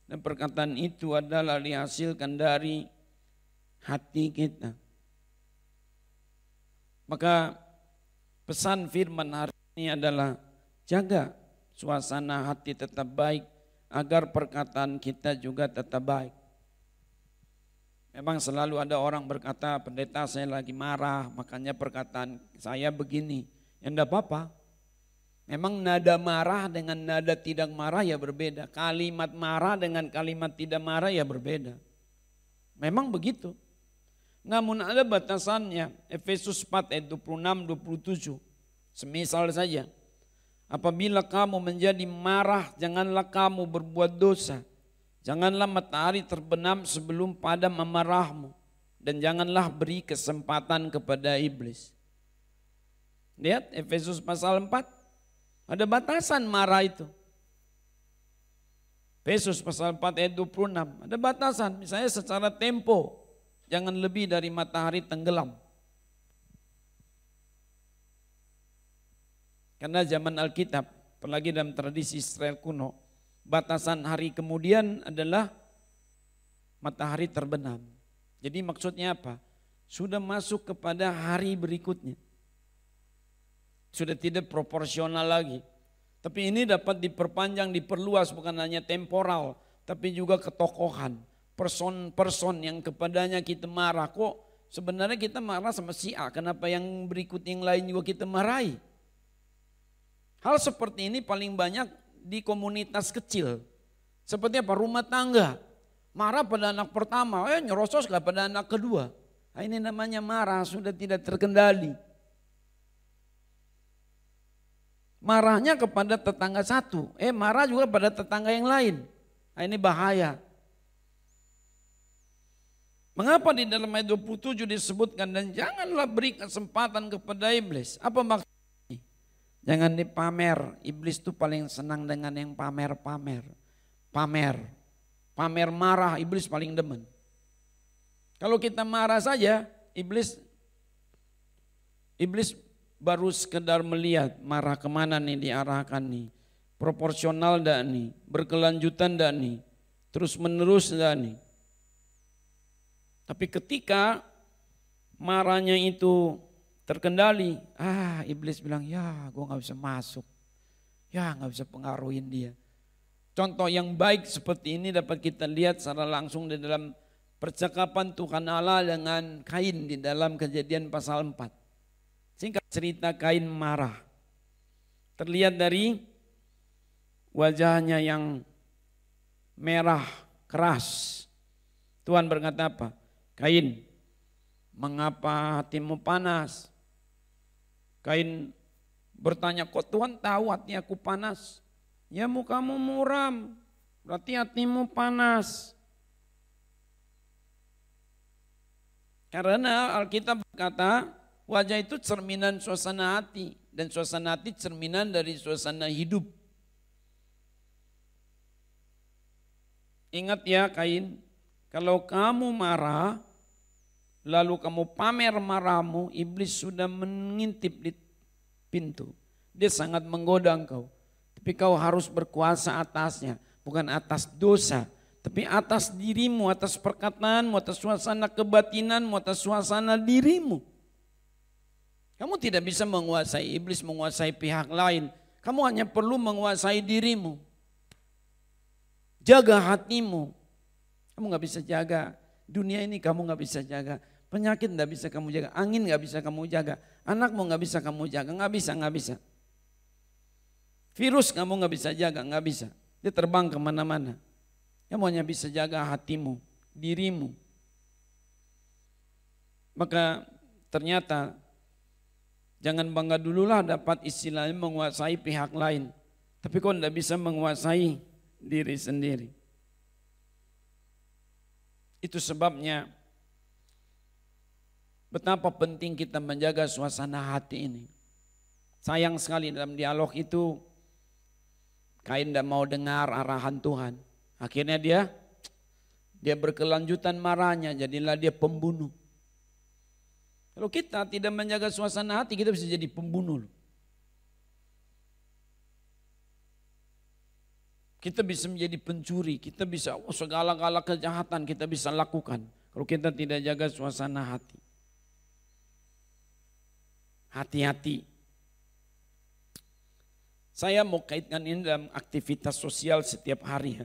Dan perkataan itu adalah dihasilkan dari hati kita. Maka pesan firman hari ini adalah jaga suasana hati tetap baik agar perkataan kita juga tetap baik. Memang selalu ada orang berkata, pendeta saya lagi marah makanya perkataan saya begini. Ya enggak apa-apa. Memang nada marah dengan nada tidak marah ya berbeda. Kalimat marah dengan kalimat tidak marah ya berbeda. Memang begitu. Namun ada batasannya. Efesus 4 ayat 26-27. Semisal saja. Apabila kamu menjadi marah, janganlah kamu berbuat dosa. Janganlah matahari terbenam sebelum padam amarahmu. Dan janganlah beri kesempatan kepada iblis. Lihat Efesus pasal 4. Ada batasan marah itu. Efesus pasal 4 ayat 26. Ada batasan, misalnya secara tempo. Jangan lebih dari matahari tenggelam. Karena zaman Alkitab, apalagi dalam tradisi Israel kuno, batasan hari kemudian adalah matahari terbenam. Jadi maksudnya apa? Sudah masuk kepada hari berikutnya. Sudah tidak proporsional lagi. Tapi ini dapat diperpanjang, diperluas, bukan hanya temporal, tapi juga ketokohan. Person yang kepadanya kita marah. Kok sebenarnya kita marah sama si A, kenapa yang berikut yang lain juga kita marahi? Hal seperti ini paling banyak di komunitas kecil. Seperti apa? Rumah tangga. Marah pada anak pertama, nyerocos gak pada anak kedua. Nah, ini namanya marah, sudah tidak terkendali. Marahnya kepada tetangga satu, marah juga pada tetangga yang lain. Nah, ini bahaya. Mengapa di dalam ayat 27 disebutkan dan janganlah beri kesempatan kepada iblis. Apa maksudnya? Jangan dipamer. Iblis itu paling senang dengan yang pamer-pamer. Pamer marah, iblis paling demen. Kalau kita marah saja, iblis baru sekedar melihat marah kemana nih diarahkan nih. Proporsional dah nih, berkelanjutan dah nih, terus menerus dah nih. Tapi ketika marahnya itu terkendali, iblis bilang ya gue gak bisa masuk, ya gak bisa pengaruhin dia. Contoh yang baik seperti ini dapat kita lihat secara langsung di dalam percakapan Tuhan Allah dengan Kain di dalam Kejadian pasal 4. Singkat cerita, Kain marah. Terlihat dari wajahnya yang merah keras. Tuhan berkata apa? Kain, mengapa hatimu panas? Kain bertanya, kok Tuhan tahu hati aku panas? Ya mukamu muram, berarti hatimu panas. Karena Alkitab berkata, wajah itu cerminan suasana hati. Dan suasana hati cerminan dari suasana hidup. Ingat ya Kain, kalau kamu marah, lalu kamu pamer marahmu, iblis sudah mengintip di pintu. Dia sangat menggoda engkau. Tapi kau harus berkuasa atasnya, bukan atas dosa. Tapi atas dirimu, atas perkataanmu, atas suasana kebatinanmu, atas suasana dirimu. Kamu tidak bisa menguasai iblis, menguasai pihak lain. Kamu hanya perlu menguasai dirimu. Jaga hatimu. Kamu gak bisa jaga. Dunia ini kamu gak bisa jaga. Penyakit gak bisa kamu jaga. Angin gak bisa kamu jaga. Anakmu gak bisa kamu jaga. Gak bisa. Virus kamu gak bisa jaga. Gak bisa. Dia terbang kemana-mana. Kamu hanya bisa jaga hatimu, dirimu. Maka ternyata jangan bangga dululah dapat istilahnya menguasai pihak lain. Tapi kau tidak bisa menguasai diri sendiri. Itu sebabnya betapa penting kita menjaga suasana hati ini. Sayang sekali dalam dialog itu Kain tidak mau dengar arahan Tuhan. Akhirnya dia berkelanjutan marahnya, jadilah dia pembunuh. Kalau kita tidak menjaga suasana hati, kita bisa jadi pembunuh. Kita bisa menjadi pencuri, kita bisa segala-gala kejahatan kita bisa lakukan. Kalau kita tidak jaga suasana hati. Hati-hati. Saya mau kaitkan ini dalam aktivitas sosial setiap hari.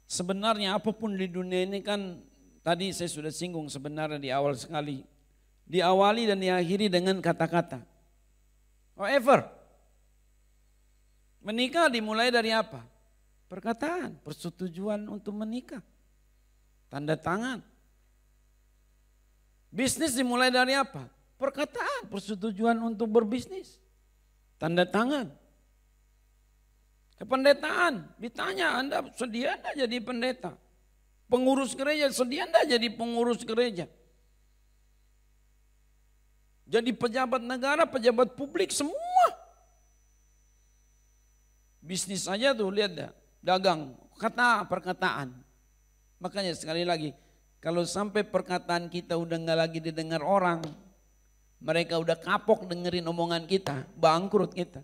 Sebenarnya apapun di dunia ini kan, tadi saya sudah singgung sebenarnya di awal sekali. Diawali dan diakhiri dengan kata-kata. However, menikah dimulai dari apa? Perkataan, persetujuan untuk menikah. Tanda tangan. Bisnis dimulai dari apa? Perkataan, persetujuan untuk berbisnis. Tanda tangan. Kependetaan, ditanya Anda sedia enggak jadi pendeta? Pengurus gereja, sedia enggak jadi pengurus gereja? Jadi pejabat negara, pejabat publik semua. Bisnis aja tuh lihat dah, dagang, perkataan. Makanya sekali lagi, kalau sampai perkataan kita udah nggak lagi didengar orang, mereka udah kapok dengerin omongan kita, bangkrut kita.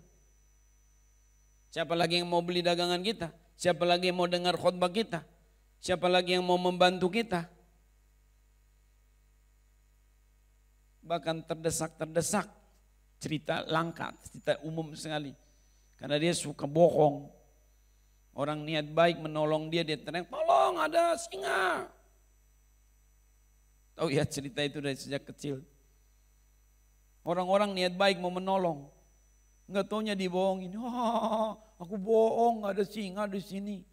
Siapa lagi yang mau beli dagangan kita? Siapa lagi yang mau dengar khotbah kita? Siapa lagi yang mau membantu kita? Bahkan terdesak-terdesak, cerita langka, cerita umum sekali. Karena dia suka bohong. Orang niat baik menolong dia teriak, tolong ada singa. Tahu ya cerita itu dari sejak kecil. Orang-orang niat baik mau menolong. Enggak taunya dibohongin. Aku bohong, gak ada singa di sini.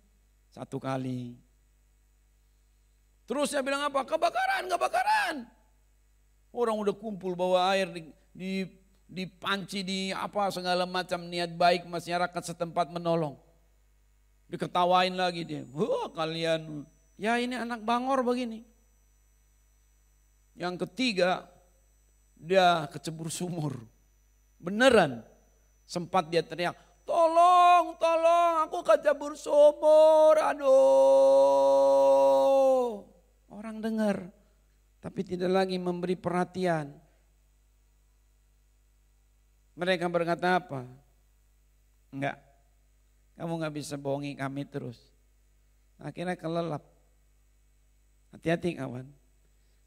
Satu kali. Terus saya bilang apa? Kebakaran. Orang udah kumpul bawa air di panci, di apa segala macam niat baik masyarakat setempat menolong. Diketawain lagi dia. Wah kalian, ya ini anak bangor begini. Yang ketiga, dia kecebur sumur. Beneran. Sempat dia teriak, tolong, aku kecebur sumur, aduh. Orang dengar, tapi tidak lagi memberi perhatian. Mereka berkata apa? Enggak, kamu gak bisa bohongi kami terus. Akhirnya kelelap. Hati-hati kawan.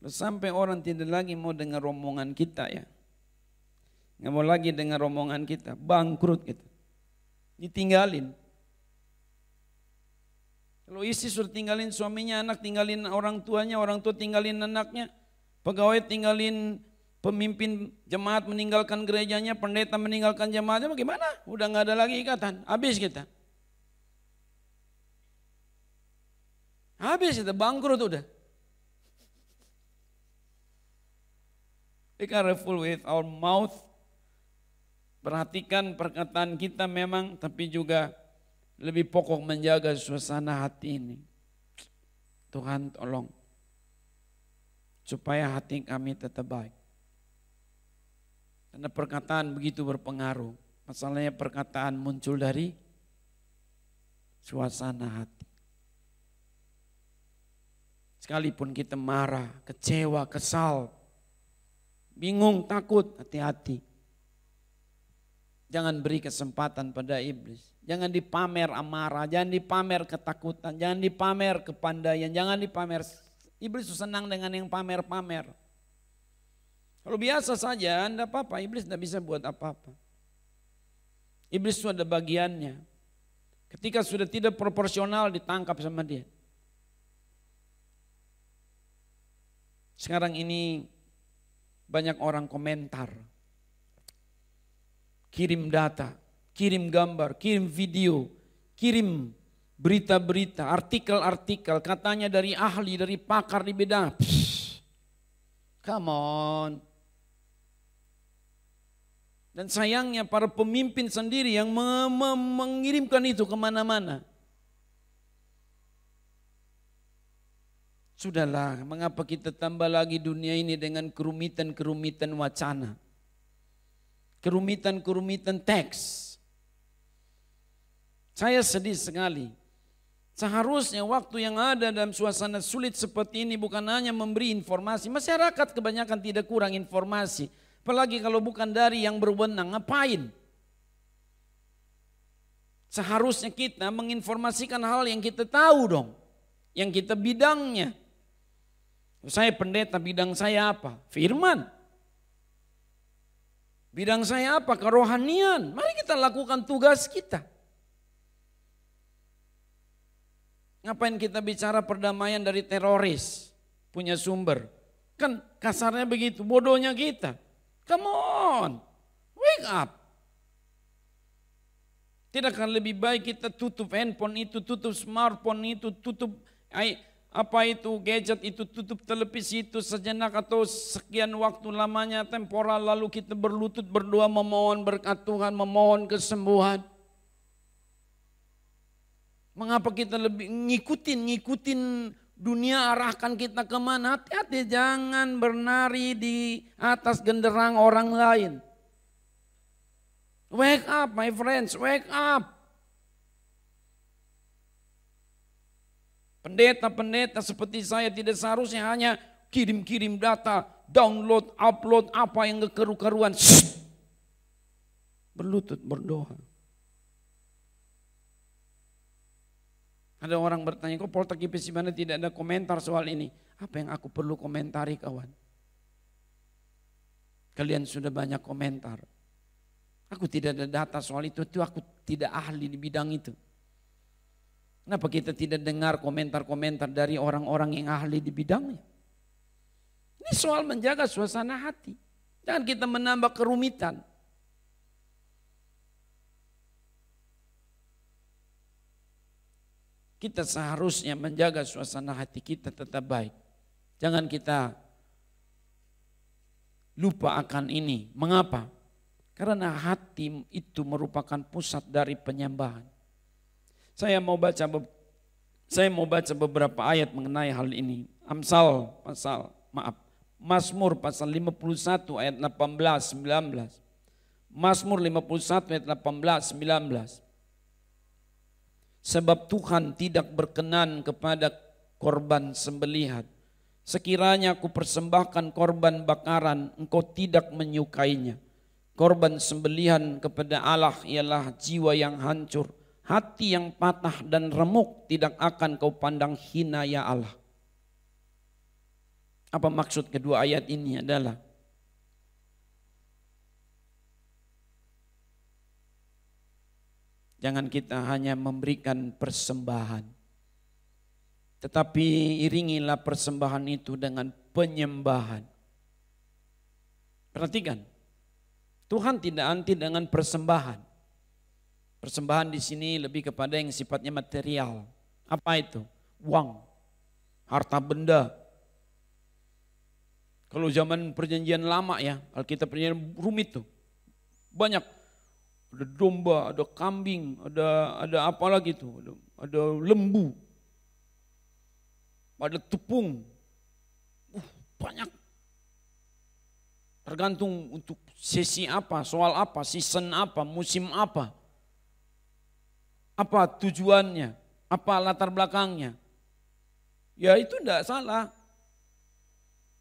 Terus sampai orang tidak lagi mau dengar omongan kita ya. Gak mau lagi dengar omongan kita, bangkrut kita. Ditinggalin. Kalau istri sudah tinggalin suaminya, anak tinggalin orang tuanya, orang tua tinggalin anaknya, pegawai tinggalin pemimpin jemaat meninggalkan gerejanya, pendeta meninggalkan jemaatnya, bagaimana? Udah gak ada lagi ikatan, habis kita. Habis kita, bangkrut udah. Be careful with our mouth. Perhatikan perkataan kita memang, tapi juga lebih pokok menjaga suasana hati ini. Tuhan tolong, supaya hati kami tetap baik. Karena perkataan begitu berpengaruh. Masalahnya perkataan muncul dari suasana hati. Sekalipun kita marah, kecewa, kesal, bingung, takut, hati-hati. Jangan beri kesempatan pada iblis. Jangan dipamer amarah, jangan dipamer ketakutan, jangan dipamer kepandaian, jangan dipamer. Iblis senang dengan yang pamer-pamer. Kalau biasa saja, enggak apa-apa, iblis tidak bisa buat apa-apa. Iblis itu ada bagiannya. Ketika sudah tidak proporsional ditangkap sama dia. Sekarang ini banyak orang komentar. Kirim data, kirim gambar, kirim video, kirim berita-berita, artikel-artikel, katanya dari ahli, dari pakar di bidang. Come on. Dan sayangnya para pemimpin sendiri yang mengirimkan itu kemana-mana. Sudahlah, mengapa kita tambah lagi dunia ini dengan kerumitan-kerumitan wacana. Kerumitan-kerumitan teks. Saya sedih sekali. Seharusnya waktu yang ada dalam suasana sulit seperti ini bukan hanya memberi informasi. Masyarakat kebanyakan tidak kurang informasi. Apalagi kalau bukan dari yang berwenang, ngapain? Seharusnya kita menginformasikan hal yang kita tahu dong. Yang kita bidangnya. Saya pendeta, bidang saya apa? Firman. Bidang saya apa? Kerohanian. Mari kita lakukan tugas kita. Ngapain kita bicara perdamaian dari teroris? Punya sumber. Kan kasarnya begitu, bodohnya kita. Come on, wake up. Tidakkah lebih baik kita tutup handphone itu, tutup smartphone itu, tutup apa itu gadget itu, tutup televisi itu sejenak atau sekian waktu lamanya temporal, lalu kita berlutut berdoa memohon berkat Tuhan, memohon kesembuhan. Mengapa kita lebih ngikutin dunia arahkan kita kemana? Hati-hati, jangan bernari di atas genderang orang lain. Wake up my friends, wake up. Pendeta-pendeta seperti saya tidak seharusnya hanya kirim-kirim data, download, upload apa yang kekeru-keruan. Berlutut berdoa. Ada orang bertanya, kok Poltek IPC mana tidak ada komentar soal ini? Apa yang aku perlu komentari kawan? Kalian sudah banyak komentar. Aku tidak ada data soal itu aku tidak ahli di bidang itu. Kenapa kita tidak dengar komentar-komentar dari orang-orang yang ahli di bidangnya? Ini soal menjaga suasana hati. Jangan kita menambah kerumitan. Kita seharusnya menjaga suasana hati kita tetap baik. Jangan kita lupa akan ini. Mengapa? Karena hati itu merupakan pusat dari penyembahan. Saya mau baca beberapa ayat mengenai hal ini. Mazmur pasal 51 ayat 18-19. Mazmur 51 ayat 18-19. Sebab Tuhan tidak berkenan kepada korban sembelihan. Sekiranya aku persembahkan korban bakaran, engkau tidak menyukainya. Korban sembelihan kepada Allah ialah jiwa yang hancur. Hati yang patah dan remuk tidak akan kau pandang hina ya Allah. Apa maksud kedua ayat ini adalah jangan kita hanya memberikan persembahan, tetapi iringilah persembahan itu dengan penyembahan. Perhatikan, Tuhan tidak anti dengan persembahan. Persembahan di sini lebih kepada yang sifatnya material. Apa itu? Uang, harta benda. Kalau zaman perjanjian lama ya, Alkitab perjanjian rumit tuh. Banyak. Ada domba, ada kambing, ada apa lagi tuh? Ada lembu. Ada tepung. Banyak. Tergantung untuk sesi apa, soal apa, season apa, musim apa. Apa tujuannya, apa latar belakangnya. Ya itu tidak salah.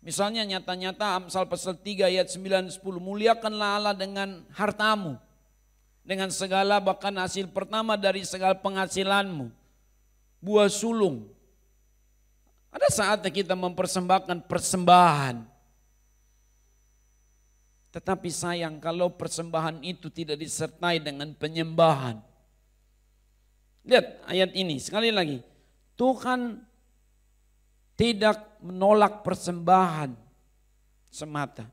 Misalnya nyata-nyata Amsal pasal 3 ayat 9-10. Muliakanlah Allah dengan hartamu. Dengan segala bahkan hasil pertama dari segala penghasilanmu. Buah sulung. Ada saatnya kita mempersembahkan persembahan. Tetapi sayang kalau persembahan itu tidak disertai dengan penyembahan. Lihat ayat ini sekali lagi. Tuhan tidak menolak persembahan semata.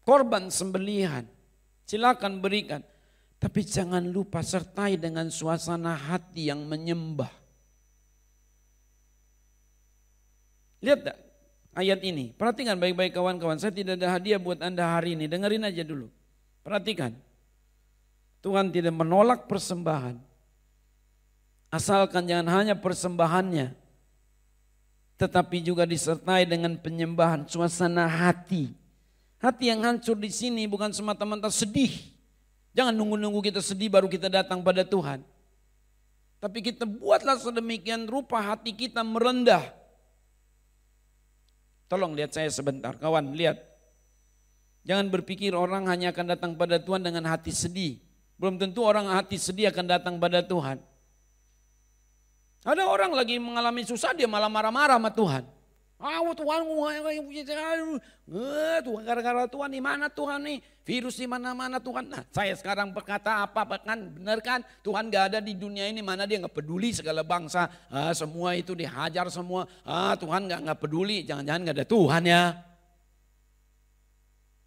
Korban sembelihan silakan berikan. Tapi jangan lupa sertai dengan suasana hati yang menyembah. Lihat tak ayat ini. Perhatikan baik-baik kawan-kawan. Saya tidak ada hadiah buat Anda hari ini. Dengerin aja dulu. Perhatikan. Tuhan tidak menolak persembahan. Asalkan jangan hanya persembahannya, tetapi juga disertai dengan penyembahan, suasana hati. Hati yang hancur di sini bukan semata-mata sedih. Jangan nunggu-nunggu kita sedih baru kita datang pada Tuhan. Tapi kita buatlah sedemikian rupa hati kita merendah. Tolong lihat saya sebentar, kawan, lihat. Jangan berpikir orang hanya akan datang pada Tuhan dengan hati sedih. Belum tentu orang hati sedih akan datang pada Tuhan. Ada orang lagi mengalami susah dia malah marah-marah sama Tuhan. Tuhan, Tuhan gara-gara Tuhan di mana Tuhan nih? Virus di mana-mana Tuhan. Nah, saya sekarang berkata apa kan? Benar kan? Tuhan gak ada di dunia ini mana dia nggak peduli segala bangsa. Semua itu dihajar semua. Tuhan nggak peduli. Jangan-jangan nggak ada Tuhan ya?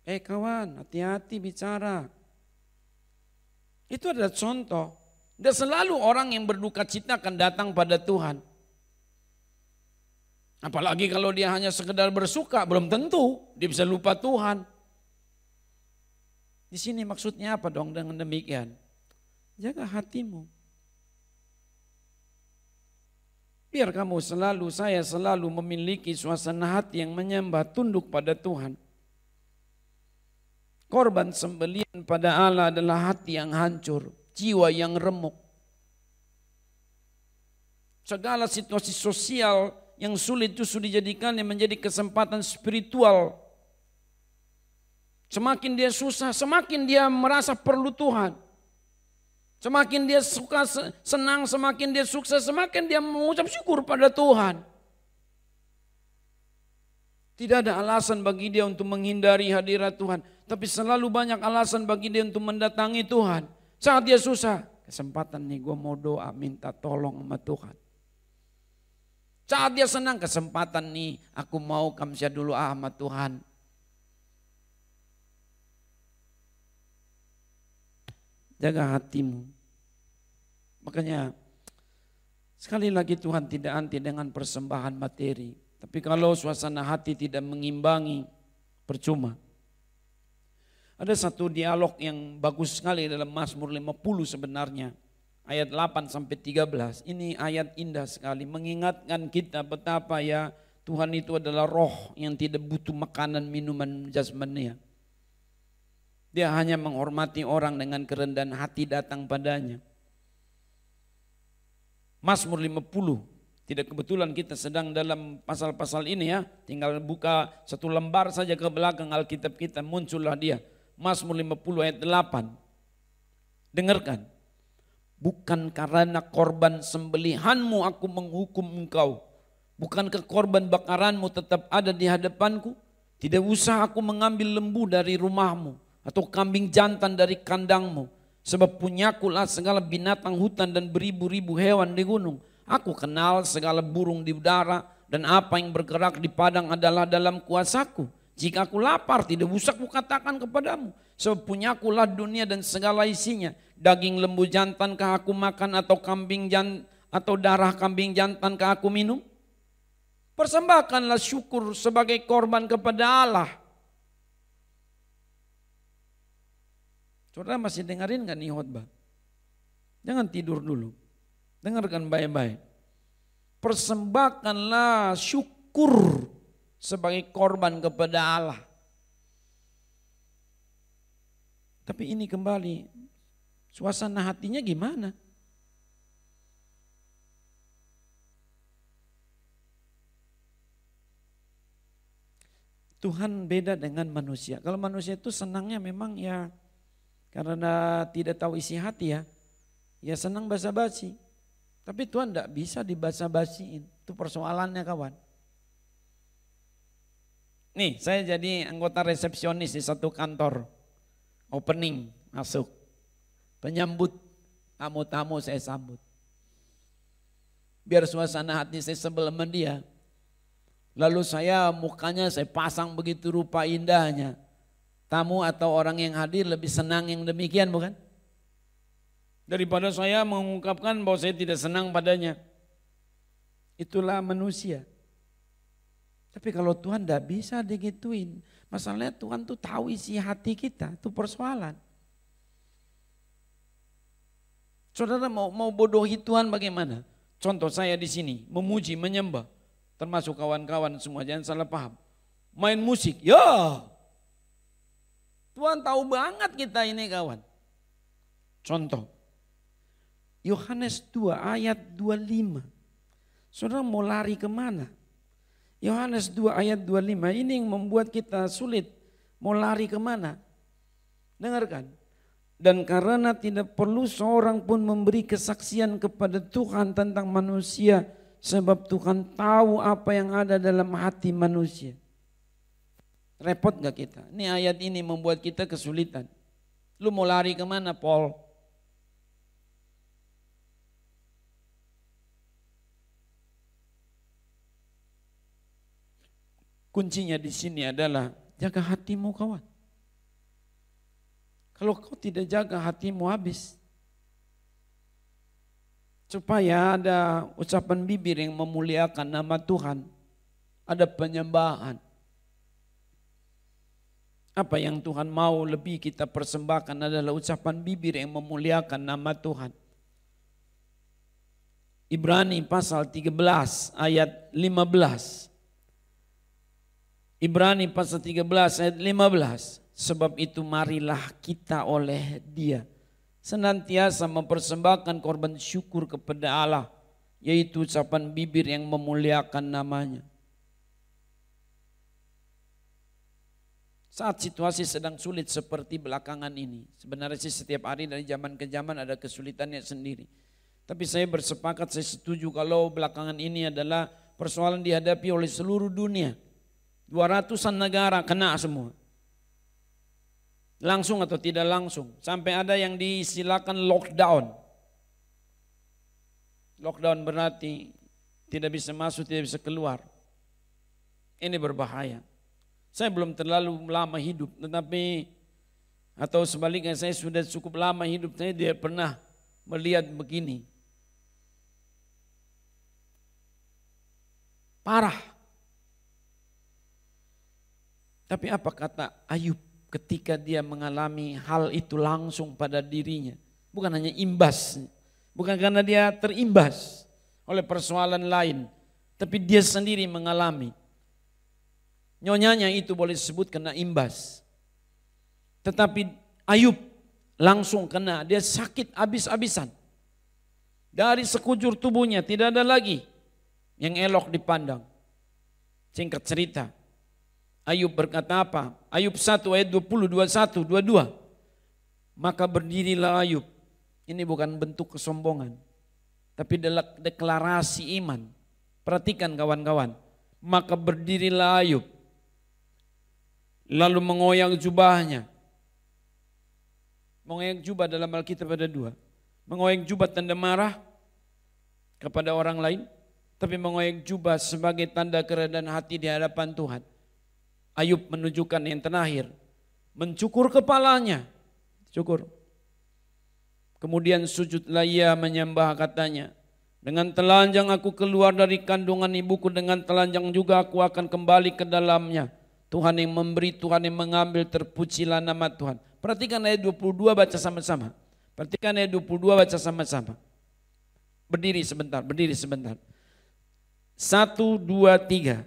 Kawan, hati-hati bicara. Itu adalah contoh. Dan selalu orang yang berduka cita akan datang pada Tuhan. Apalagi kalau dia hanya sekedar bersuka, belum tentu dia bisa lupa Tuhan. Di sini maksudnya apa dong dengan demikian? Jaga hatimu. Biar kamu selalu, saya selalu memiliki suasana hati yang menyembah, tunduk pada Tuhan. Korban sembelihan pada Allah adalah hati yang hancur. Jiwa yang remuk. Segala situasi sosial yang sulit itu sudah dijadikannya menjadi kesempatan spiritual. Semakin dia susah, semakin dia merasa perlu Tuhan. Semakin dia suka senang, semakin dia sukses, semakin dia mengucap syukur pada Tuhan. Tidak ada alasan bagi dia untuk menghindari hadirat Tuhan. Tapi selalu banyak alasan bagi dia untuk mendatangi Tuhan. Saat dia susah, kesempatan nih gue mau doa minta tolong sama Tuhan. Saat dia senang, kesempatan nih aku mau kamsya dulu sama Tuhan. Jaga hatimu. Makanya sekali lagi Tuhan tidak anti dengan persembahan materi. Tapi kalau suasana hati tidak mengimbangi, percuma. Ada satu dialog yang bagus sekali dalam Mazmur 50 sebenarnya. Ayat 8 sampai 13. Ini ayat indah sekali. Mengingatkan kita betapa ya Tuhan itu adalah roh yang tidak butuh makanan, minuman, jasmania. Dia hanya menghormati orang dengan kerendahan hati datang padanya. Mazmur 50. Tidak kebetulan kita sedang dalam pasal-pasal ini ya. Tinggal buka satu lembar saja ke belakang Alkitab kita, muncullah dia. Mazmur 50 ayat 8. Dengarkan. Bukan karena korban sembelihanmu aku menghukum engkau. Bukankah korban bakaranmu tetap ada di hadapanku? Tidak usah aku mengambil lembu dari rumahmu atau kambing jantan dari kandangmu. Sebab punyakulah segala binatang hutan dan beribu-ribu hewan di gunung. Aku kenal segala burung di udara dan apa yang bergerak di padang adalah dalam kuasaku. Jika aku lapar tidak usah kukatakan kepadamu. Sebab punyakulah dunia dan segala isinya. Daging lembu jantankah aku makan atau darah kambing jantankah aku minum? Persembahkanlah syukur sebagai korban kepada Allah. Saudara masih dengerin gak nih khotbah? Jangan tidur dulu. Dengarkan baik-baik. Persembahkanlah syukur sebagai korban kepada Allah. Tapi ini kembali, suasana hatinya gimana? Tuhan beda dengan manusia. Kalau manusia itu senangnya memang ya karena tidak tahu isi hati ya senang basa-basi. Tapi Tuhan tidak bisa dibasa-basiin, itu persoalannya kawan. Nih saya jadi anggota resepsionis di satu kantor, opening masuk, penyambut tamu-tamu saya sambut. Biar suasana hati saya sebel sama dia. Lalu mukanya saya pasang begitu rupa indahnya. Tamu atau orang yang hadir lebih senang yang demikian bukan? Daripada saya mengungkapkan bahwa saya tidak senang padanya. Itulah manusia. Tapi kalau Tuhan tidak bisa digituin. Masalahnya Tuhan tuh tahu isi hati kita, itu persoalan. Saudara mau bodohi Tuhan bagaimana? Contoh saya di sini, memuji, menyembah. Termasuk kawan-kawan semua, jangan salah paham. Main musik, ya. Tuhan tahu banget kita ini kawan. Contoh. Yohanes 2 ayat 25. Saudara mau lari kemana? Yohanes 2 ayat 25 ini yang membuat kita sulit. Mau lari kemana? Dengarkan. Dan karena tidak perlu seorang pun memberi kesaksian kepada Tuhan tentang manusia. Sebab Tuhan tahu apa yang ada dalam hati manusia. Repot gak kita? Ini ayat ini membuat kita kesulitan. Lu mau lari kemana Paul? Kuncinya di sini adalah jaga hatimu kawan. Kalau kau tidak jaga hatimu habis. Supaya ada ucapan bibir yang memuliakan nama Tuhan. Ada penyembahan. Apa yang Tuhan mau lebih kita persembahkan adalah ucapan bibir yang memuliakan nama Tuhan. Ibrani pasal 13 ayat 15. Ibrani pasal 13 ayat 15. Sebab itu marilah kita oleh Dia senantiasa mempersembahkan korban syukur kepada Allah. yaitu ucapan bibir yang memuliakan namanya. Saat situasi sedang sulit seperti belakangan ini, sebenarnya sih setiap hari dari zaman ke zaman ada kesulitannya sendiri. Tapi saya bersepakat, saya setuju kalau belakangan ini adalah persoalan dihadapi oleh seluruh dunia. 200-an negara kena semua. Langsung atau tidak langsung. Sampai ada yang diistilahkan lockdown. Lockdown berarti tidak bisa masuk, tidak bisa keluar. Ini berbahaya. Saya belum terlalu lama hidup, tetapi atau sebaliknya saya sudah cukup lama hidup, saya tidak pernah melihat begini. Parah. Tapi apa kata Ayub ketika dia mengalami hal itu langsung pada dirinya? Bukan hanya imbas, bukan karena dia terimbas oleh persoalan lain, tapi dia sendiri mengalami. Nyonyanya itu boleh disebut kena imbas. Tetapi Ayub langsung kena, dia sakit habis-habisan. Dari sekujur tubuhnya tidak ada lagi yang elok dipandang. Singkat cerita, Ayub berkata apa? Ayub 1 ayat 20, 21, 22. Maka berdirilah Ayub. Ini bukan bentuk kesombongan, tapi deklarasi iman. Perhatikan kawan-kawan. Maka berdirilah Ayub, lalu mengoyak jubahnya. Mengoyak jubah dalam Alkitab ada 2. Mengoyak jubah tanda marah kepada orang lain, tapi mengoyak jubah sebagai tanda kerendahan hati di hadapan Tuhan. Ayub menunjukkan yang terakhir, mencukur kepalanya, cukur. Kemudian sujudlah ia menyembah, katanya, dengan telanjang aku keluar dari kandungan ibuku, dengan telanjang juga aku akan kembali ke dalamnya. Tuhan yang memberi, Tuhan yang mengambil, terpujilah nama Tuhan. Perhatikan ayat 22 baca sama-sama. Perhatikan ayat 22 baca sama-sama. Berdiri sebentar, berdiri sebentar. 1, 2, 3.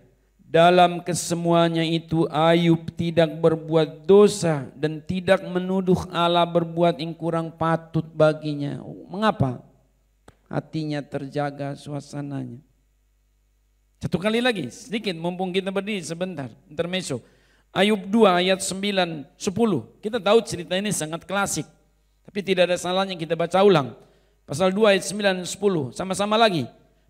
Dalam kesemuanya itu Ayub tidak berbuat dosa dan tidak menuduh Allah berbuat yang kurang patut baginya. Mengapa? Hatinya terjaga, suasananya. Satu kali lagi, sedikit mumpung kita berdiri sebentar, intermezzo. Ayub 2 ayat 9, 10. Kita tahu cerita ini sangat klasik, tapi tidak ada salahnya kita baca ulang. Pasal 2 ayat 9 dan 10, sama-sama lagi.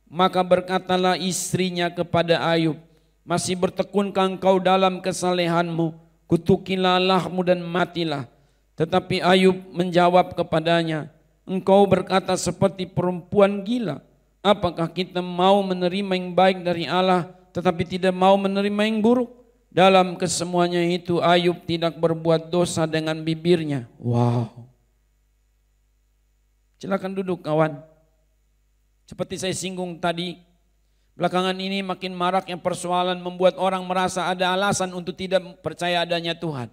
Maka berkatalah istrinya kepada Ayub, masih bertekunkah engkau dalam kesalehanmu? Kutukilah Allahmu dan matilah. Tetapi Ayub menjawab kepadanya, engkau berkata seperti perempuan gila. Apakah kita mau menerima yang baik dari Allah, tetapi tidak mau menerima yang buruk? Dalam kesemuanya itu Ayub tidak berbuat dosa dengan bibirnya. Wow. Silakan duduk kawan. Seperti saya singgung tadi, belakangan ini makin maraknya persoalan membuat orang merasa ada alasan untuk tidak percaya adanya Tuhan.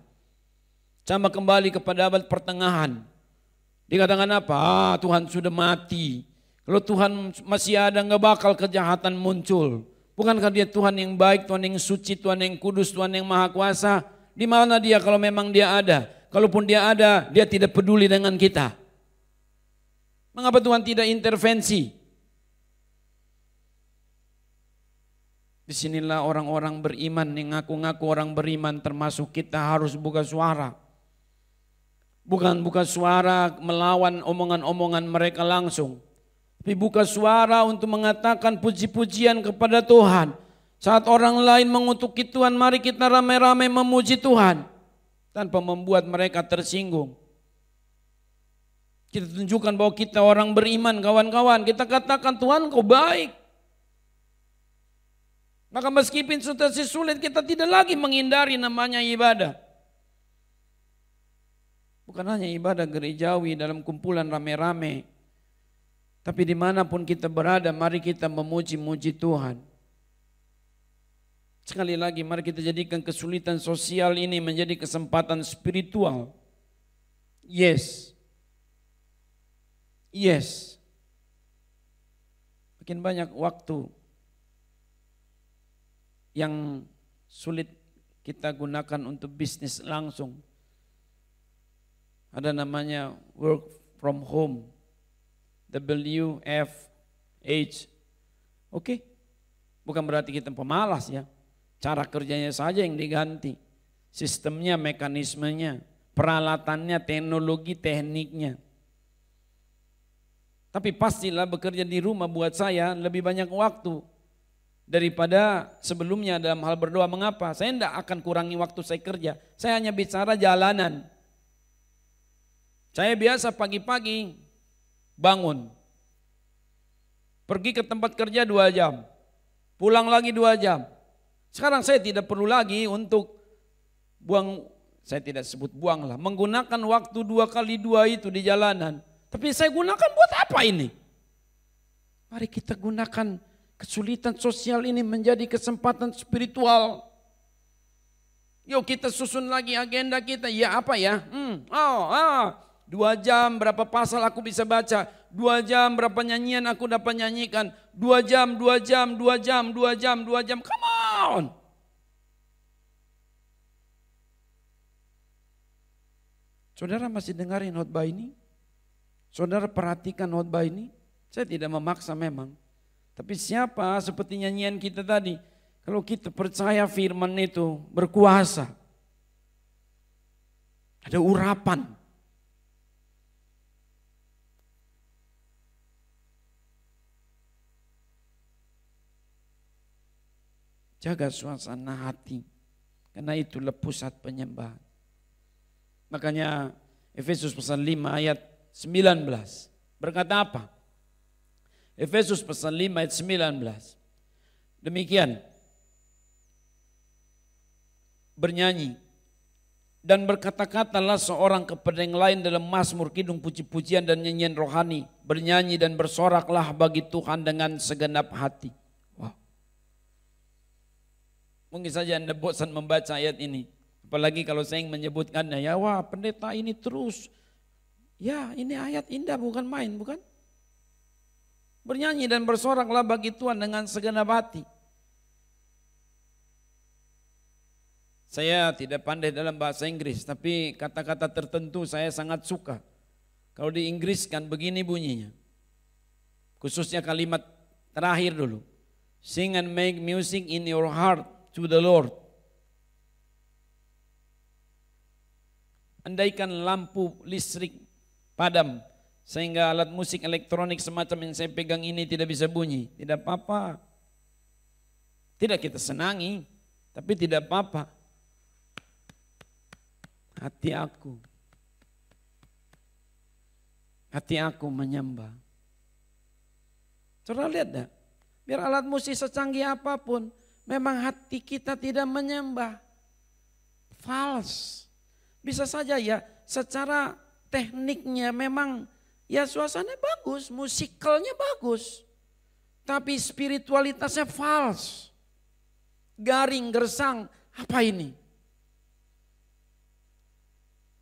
Sama kembali kepada abad pertengahan. Dikatakan apa? Tuhan sudah mati. Kalau Tuhan masih ada, nggak bakal kejahatan muncul. Bukankah dia Tuhan yang baik, Tuhan yang suci, Tuhan yang kudus, Tuhan yang maha kuasa? Di mana dia kalau memang dia ada? Kalaupun dia ada, dia tidak peduli dengan kita. Mengapa Tuhan tidak intervensi? Disinilah orang-orang beriman yang ngaku-ngaku orang beriman termasuk kita harus buka suara. Bukan buka suara melawan omongan-omongan mereka langsung. Tapi buka suara untuk mengatakan puji-pujian kepada Tuhan. Saat orang lain mengutuki Tuhan, mari kita ramai-ramai memuji Tuhan. Tanpa membuat mereka tersinggung. Kita tunjukkan bahwa kita orang beriman kawan-kawan. Kita katakan Tuhan kau baik. Maka meskipun situasi sulit kita tidak lagi menghindari namanya ibadah. Bukan hanya ibadah gerejawi dalam kumpulan rame-rame. Tapi dimanapun kita berada mari kita memuji-muji Tuhan. Sekali lagi mari kita jadikan kesulitan sosial ini menjadi kesempatan spiritual. Yes. Yes. Makin banyak waktu yang sulit kita gunakan untuk bisnis langsung. Ada namanya work from home. WFH Oke, bukan berarti kita pemalas ya. Cara kerjanya saja yang diganti. Sistemnya, mekanismenya, peralatannya, teknologi, tekniknya. Tapi pastilah bekerja di rumah buat saya lebih banyak waktu daripada sebelumnya dalam hal berdoa. Mengapa? Saya tidak akan kurangi waktu saya kerja. Saya hanya bicara jalanan. Saya biasa pagi-pagi bangun. Pergi ke tempat kerja 2 jam. Pulang lagi 2 jam. Sekarang saya tidak perlu lagi untuk buang, saya tidak sebut buang lah, menggunakan waktu 2 kali 2 itu di jalanan. Tapi saya gunakan buat apa ini? Mari kita gunakan kesulitan sosial ini menjadi kesempatan spiritual. Yuk kita susun lagi agenda kita. Ya apa ya? 2 jam berapa pasal aku bisa baca. 2 jam berapa nyanyian aku dapat nyanyikan. 2 jam, 2 jam, 2 jam, 2 jam, 2 jam. Come on. Saudara masih dengarin khotbah ini? Saudara perhatikan khotbah ini? Saya tidak memaksa memang. Tapi siapa seperti nyanyian kita tadi? Kalau kita percaya firman itu berkuasa. Ada urapan. Jaga suasana hati. Karena itulah pusat penyembahan. Makanya Efesus pasal 5 ayat 19 berkata apa? Efesus pasal 5 ayat 19. Demikian. Bernyanyi dan berkata-katalah seorang kepada yang lain dalam mazmur, kidung, puji-pujian dan nyanyian rohani. Bernyanyi dan bersoraklah bagi Tuhan dengan segenap hati. Wow. Mungkin saja Anda bosan membaca ayat ini. Apalagi kalau saya yang menyebutkannya, ya wah pendeta ini terus. Ya ini ayat indah bukan main, bukan? Bernyanyi dan bersoraklah bagi Tuhan dengan segenap hati. Saya tidak pandai dalam bahasa Inggris, tapi kata-kata tertentu saya sangat suka. Kalau di Inggris kan begini bunyinya. Khususnya kalimat terakhir dulu. Sing and make music in your heart to the Lord. Andaikan lampu listrik padam sehingga alat musik elektronik semacam yang saya pegang ini tidak bisa bunyi, tidak apa-apa. Tidak kita senangi, tapi tidak apa-apa. Hati aku menyembah. Saudara lihat dah, biar alat musik secanggih apapun, memang hati kita tidak menyembah. False. Bisa saja ya, secara tekniknya memang ya suasananya bagus, musikalnya bagus. Tapi spiritualitasnya false. Garing, gersang, apa ini?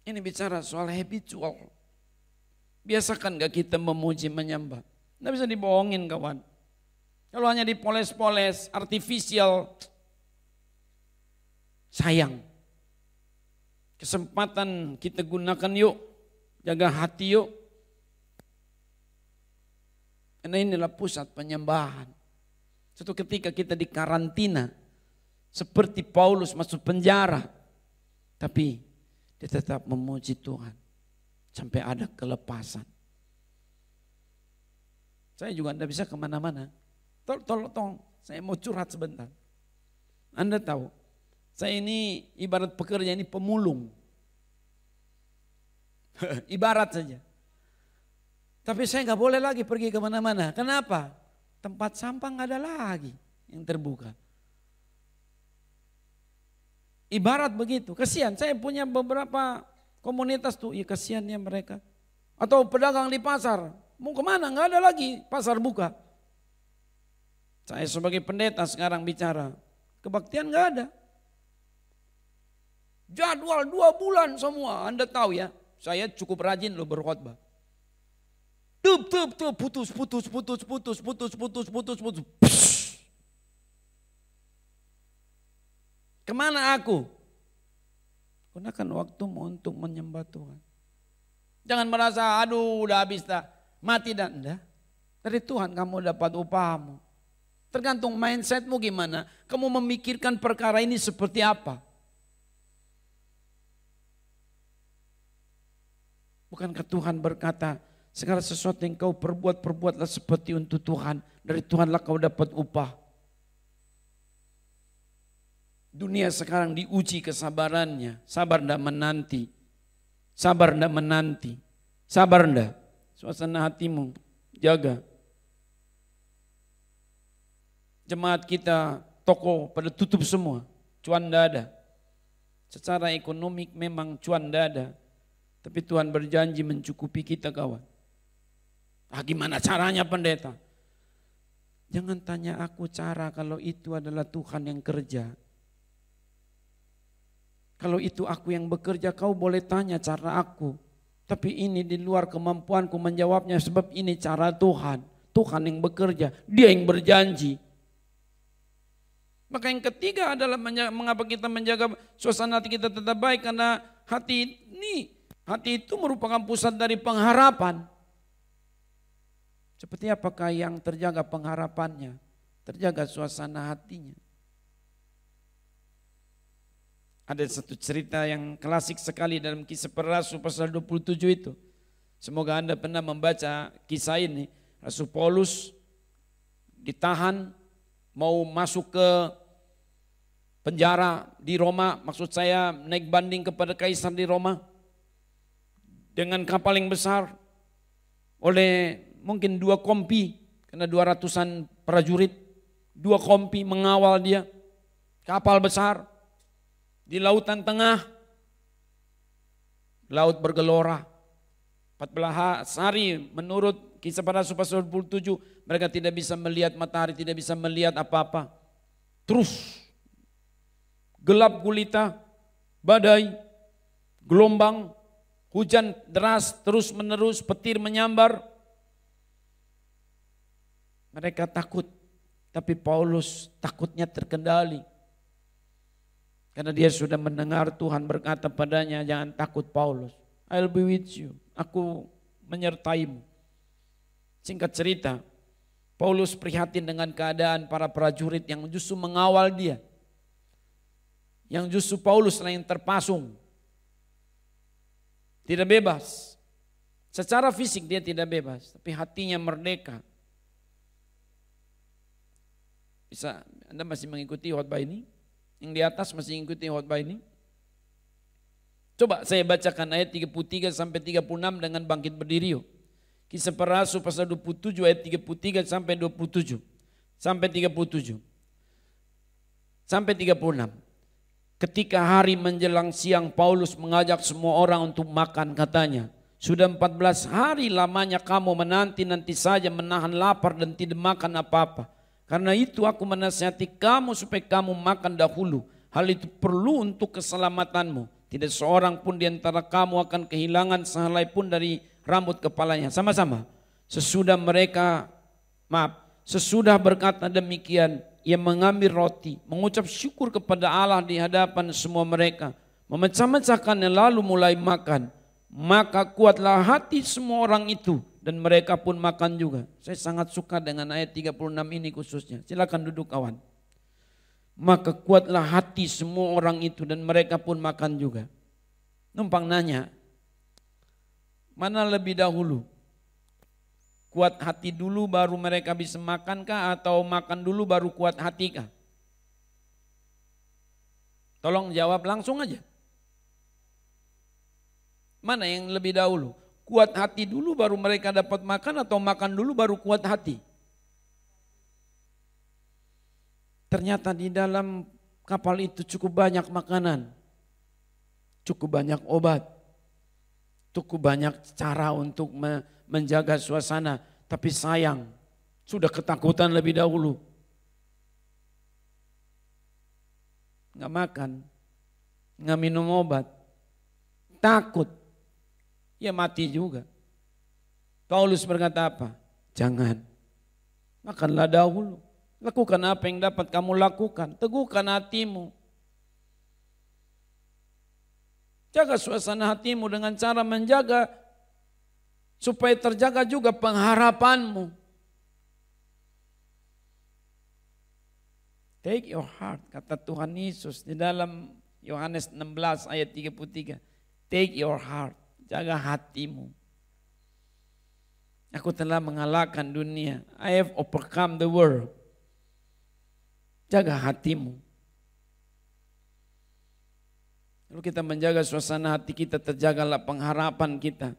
Ini bicara soal habitual. Biasakan gak kita memuji menyembah? Nggak bisa dibohongin kawan. Kalau hanya dipoles-poles, artifisial, sayang. Kesempatan kita gunakan yuk, jaga hati yuk. Karena inilah pusat penyembahan. Suatu ketika kita di karantina, seperti Paulus masuk penjara, tapi dia tetap memuji Tuhan sampai ada kelepasan. Saya juga tidak bisa kemana-mana. Tolong, saya mau curhat sebentar. Anda tahu, saya ini ibarat pekerja ini pemulung. Ibarat saja. Tapi saya nggak boleh lagi pergi kemana-mana. Kenapa? Tempat sampah nggak ada lagi yang terbuka. Ibarat begitu, kasihan. Saya punya beberapa komunitas tuh, ya kasihannya mereka. Atau pedagang di pasar, mau kemana? Nggak ada lagi pasar buka. Saya sebagai pendeta sekarang bicara, kebaktian nggak ada. Jadwal 2 bulan semua, Anda tahu ya. Saya cukup rajin loh berkhotbah. Putus. Kemana aku? Gunakan waktumu untuk menyembah Tuhan. Jangan merasa aduh udah habis dah. Mati dan enggak. Dari Tuhan kamu dapat upahmu. Tergantung mindsetmu gimana. Kamu memikirkan perkara ini seperti apa. Bukankah Tuhan berkata, segala sesuatu yang kau perbuat, perbuatlah seperti untuk Tuhan. Dari Tuhanlah kau dapat upah. Dunia sekarang diuji kesabarannya. Sabar ndak menanti. Sabar ndak menanti. Sabar ndak. Suasana hatimu jaga. Jemaat kita, toko pada tutup semua. Cuan ndak ada. Secara ekonomi memang cuan ndak ada. Tapi Tuhan berjanji mencukupi kita kawan. Gimana caranya pendeta? Jangan tanya aku cara kalau itu adalah Tuhan yang kerja. Kalau itu aku yang bekerja, kau boleh tanya cara aku. Tapi ini di luar kemampuanku menjawabnya sebab ini cara Tuhan. Tuhan yang bekerja, Dia yang berjanji. Maka yang ketiga adalah mengapa kita menjaga suasana hati kita tetap baik. Karena hati itu merupakan pusat dari pengharapan. Seperti apakah yang terjaga pengharapannya? Terjaga suasana hatinya. Ada satu cerita yang klasik sekali dalam Kisah Para Rasul pasal 27 itu. Semoga Anda pernah membaca kisah ini. Rasul Paulus ditahan mau masuk ke penjara di Roma. Maksud saya naik banding kepada kaisar di Roma. Dengan kapal yang besar. Oleh mungkin 2 kompi. Karena 200-an prajurit. 2 kompi mengawal dia. Kapal besar. Di lautan tengah, laut bergelora. 14 hari menurut Kisah Para Rasul pasal 27, mereka tidak bisa melihat matahari, tidak bisa melihat apa-apa. Terus gelap gulita, badai, gelombang, hujan deras terus menerus, petir menyambar. Mereka takut, tapi Paulus takutnya terkendali. Karena dia sudah mendengar Tuhan berkata padanya, jangan takut Paulus. I'll be with you. Aku menyertaimu. Singkat cerita, Paulus prihatin dengan keadaan para prajurit yang justru mengawal dia. Yang justru Paulus lah yang terpasung. Tidak bebas. Secara fisik dia tidak bebas, tapi hatinya merdeka. Bisa Anda masih mengikuti khotbah ini? Yang di atas masih mengikuti khotbah ini? Coba saya bacakan ayat 33 sampai 36 dengan bangkit berdiri yuk. Kisah Para Rasul pasal 27 ayat 33 sampai 27. Sampai 37. Sampai 36. Ketika hari menjelang siang Paulus mengajak semua orang untuk makan katanya. Sudah 14 hari lamanya kamu menanti-nanti saja menahan lapar dan tidak makan apa-apa. Karena itu aku menasihati kamu supaya kamu makan dahulu. Hal itu perlu untuk keselamatanmu. Tidak seorang pun di antara kamu akan kehilangan sehelai pun dari rambut kepalanya. Sama-sama. Sesudah berkata demikian, ia mengambil roti, mengucap syukur kepada Allah di hadapan semua mereka. Memecah-mecahkannya lalu mulai makan. Maka kuatlah hati semua orang itu. Dan mereka pun makan juga. Saya sangat suka dengan ayat 36 ini khususnya. Silakan duduk kawan. Maka kuatlah hati semua orang itu dan mereka pun makan juga. Numpang nanya, mana lebih dahulu? Kuat hati dulu baru mereka bisa makan kah atau makan dulu baru kuat hati kah? Tolong jawab langsung aja. Mana yang lebih dahulu? Kuat hati dulu baru mereka dapat makan atau makan dulu baru kuat hati? Ternyata di dalam kapal itu cukup banyak makanan. Cukup banyak obat. Cukup banyak cara untuk menjaga suasana. Tapi sayang, sudah ketakutan lebih dahulu. Nggak makan, nggak minum obat. Takut. Ya mati juga. Paulus berkata apa? Jangan. Makanlah dahulu. Lakukan apa yang dapat kamu lakukan. Teguhkan hatimu. Jaga suasana hatimu dengan cara menjaga supaya terjaga juga pengharapanmu. Take your heart, kata Tuhan Yesus di dalam Yohanes 16 ayat 33. Take your heart, jaga hatimu. Aku telah mengalahkan dunia. I have overcome the world. Jaga hatimu. Lalu kita menjaga suasana hati kita, terjagalah pengharapan kita.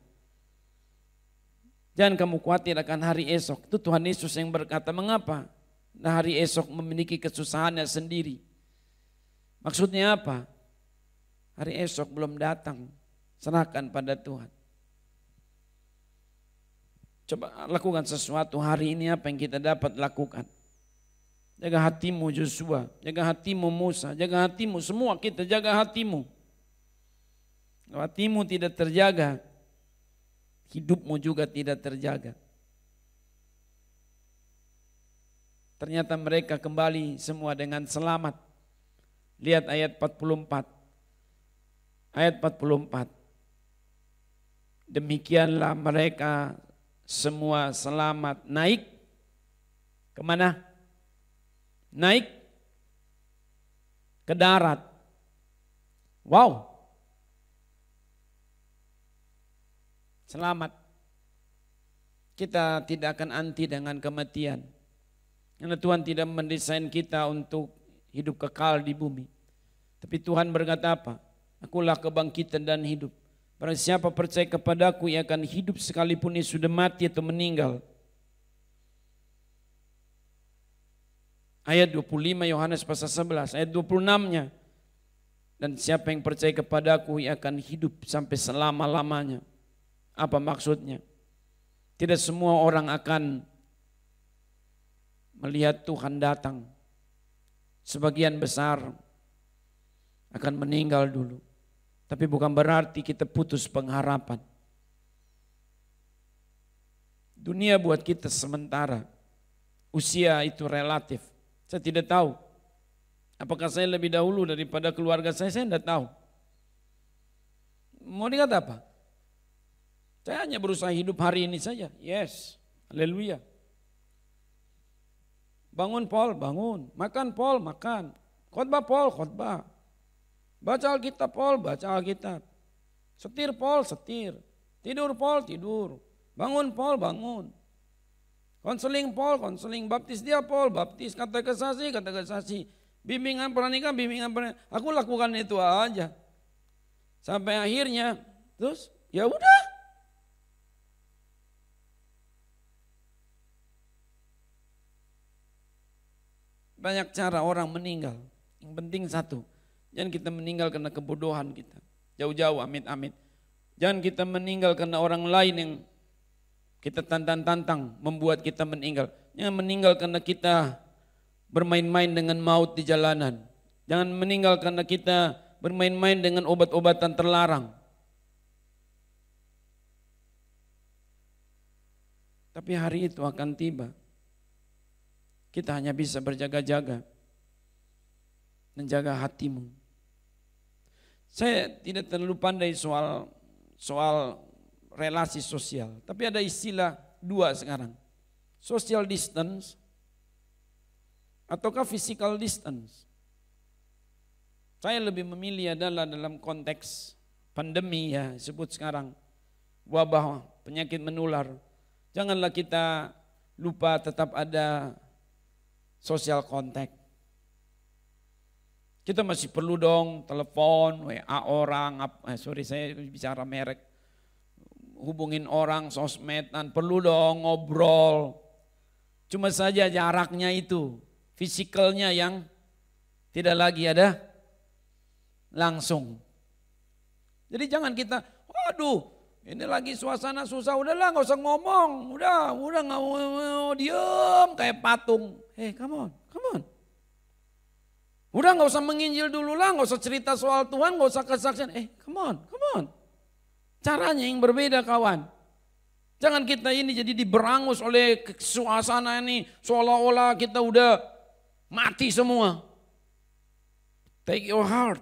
Jangan kamu khawatir akan hari esok. Itu Tuhan Yesus yang berkata, mengapa? Nah, hari esok memiliki kesusahannya sendiri. Maksudnya apa? Hari esok belum datang. Serahkan pada Tuhan. Coba lakukan sesuatu hari ini, apa yang kita dapat lakukan. Jaga hatimu Joshua, jaga hatimu Musa, jaga hatimu semua kita, jaga hatimu. Kalau hatimu tidak terjaga, hidupmu juga tidak terjaga. Ternyata mereka kembali semua dengan selamat. Lihat ayat 44. Ayat 44. Demikianlah mereka semua selamat naik kemana? Naik ke darat. Wow. Selamat. Kita tidak akan anti dengan kematian. Karena Tuhan tidak mendesain kita untuk hidup kekal di bumi. Tapi Tuhan berkata apa? Akulah kebangkitan dan hidup. Barang siapa percaya kepadaku, ia akan hidup sekalipun ia sudah mati atau meninggal. Ayat 25 Yohanes pasal 11, ayat 26-nya. Dan siapa yang percaya kepadaku, ia akan hidup sampai selama-lamanya. Apa maksudnya? Tidak semua orang akan melihat Tuhan datang. Sebagian besar akan meninggal dulu. Tapi bukan berarti kita putus pengharapan. Dunia buat kita sementara. Usia itu relatif. Saya tidak tahu. Apakah saya lebih dahulu daripada keluarga saya tidak tahu. Mau dikata apa? Saya hanya berusaha hidup hari ini saja. Yes, haleluya. Bangun Paul, bangun. Makan Paul, makan. Khotbah Paul, khotbah. Baca Alkitab Paul, baca Alkitab. Setir Paul, setir. Tidur Paul, tidur. Bangun Paul, bangun. Konseling Paul, konseling. Baptis dia Paul, baptis. Kata kesasi. Bimbingan pernikahan, bimbingan pernikahan. Aku lakukan itu aja. Sampai akhirnya, terus ya udah. Banyak cara orang meninggal. Yang penting satu. Jangan kita meninggal karena kebodohan kita. Jauh-jauh, amit-amit. Jangan kita meninggal karena orang lain yang kita tantang-tantang membuat kita meninggal. Jangan meninggal karena kita bermain-main dengan maut di jalanan. Jangan meninggal karena kita bermain-main dengan obat-obatan terlarang. Tapi hari itu akan tiba. Kita hanya bisa berjaga-jaga. Menjaga hatimu. Saya tidak terlalu pandai soal relasi sosial. Tapi ada istilah dua sekarang. Social distance ataukah physical distance. Saya lebih memilih adalah dalam konteks pandemi ya, sebut sekarang wabah penyakit menular. Janganlah kita lupa tetap ada social contact. Kita masih perlu dong telepon, WA orang, saya bicara merek, hubungin orang, sosmedan, perlu dong ngobrol. Cuma saja jaraknya itu, fisikalnya yang tidak lagi ada langsung. Jadi jangan kita, waduh ini lagi suasana susah, udahlah gak usah ngomong, udah gak mau diem kayak patung. Hey come on. Udah gak usah menginjil dulu lah, gak usah cerita soal Tuhan, gak usah kesaksian. Come on. Caranya yang berbeda kawan. Jangan kita ini jadi diberangus oleh suasana ini, seolah-olah kita udah mati semua. Take your heart.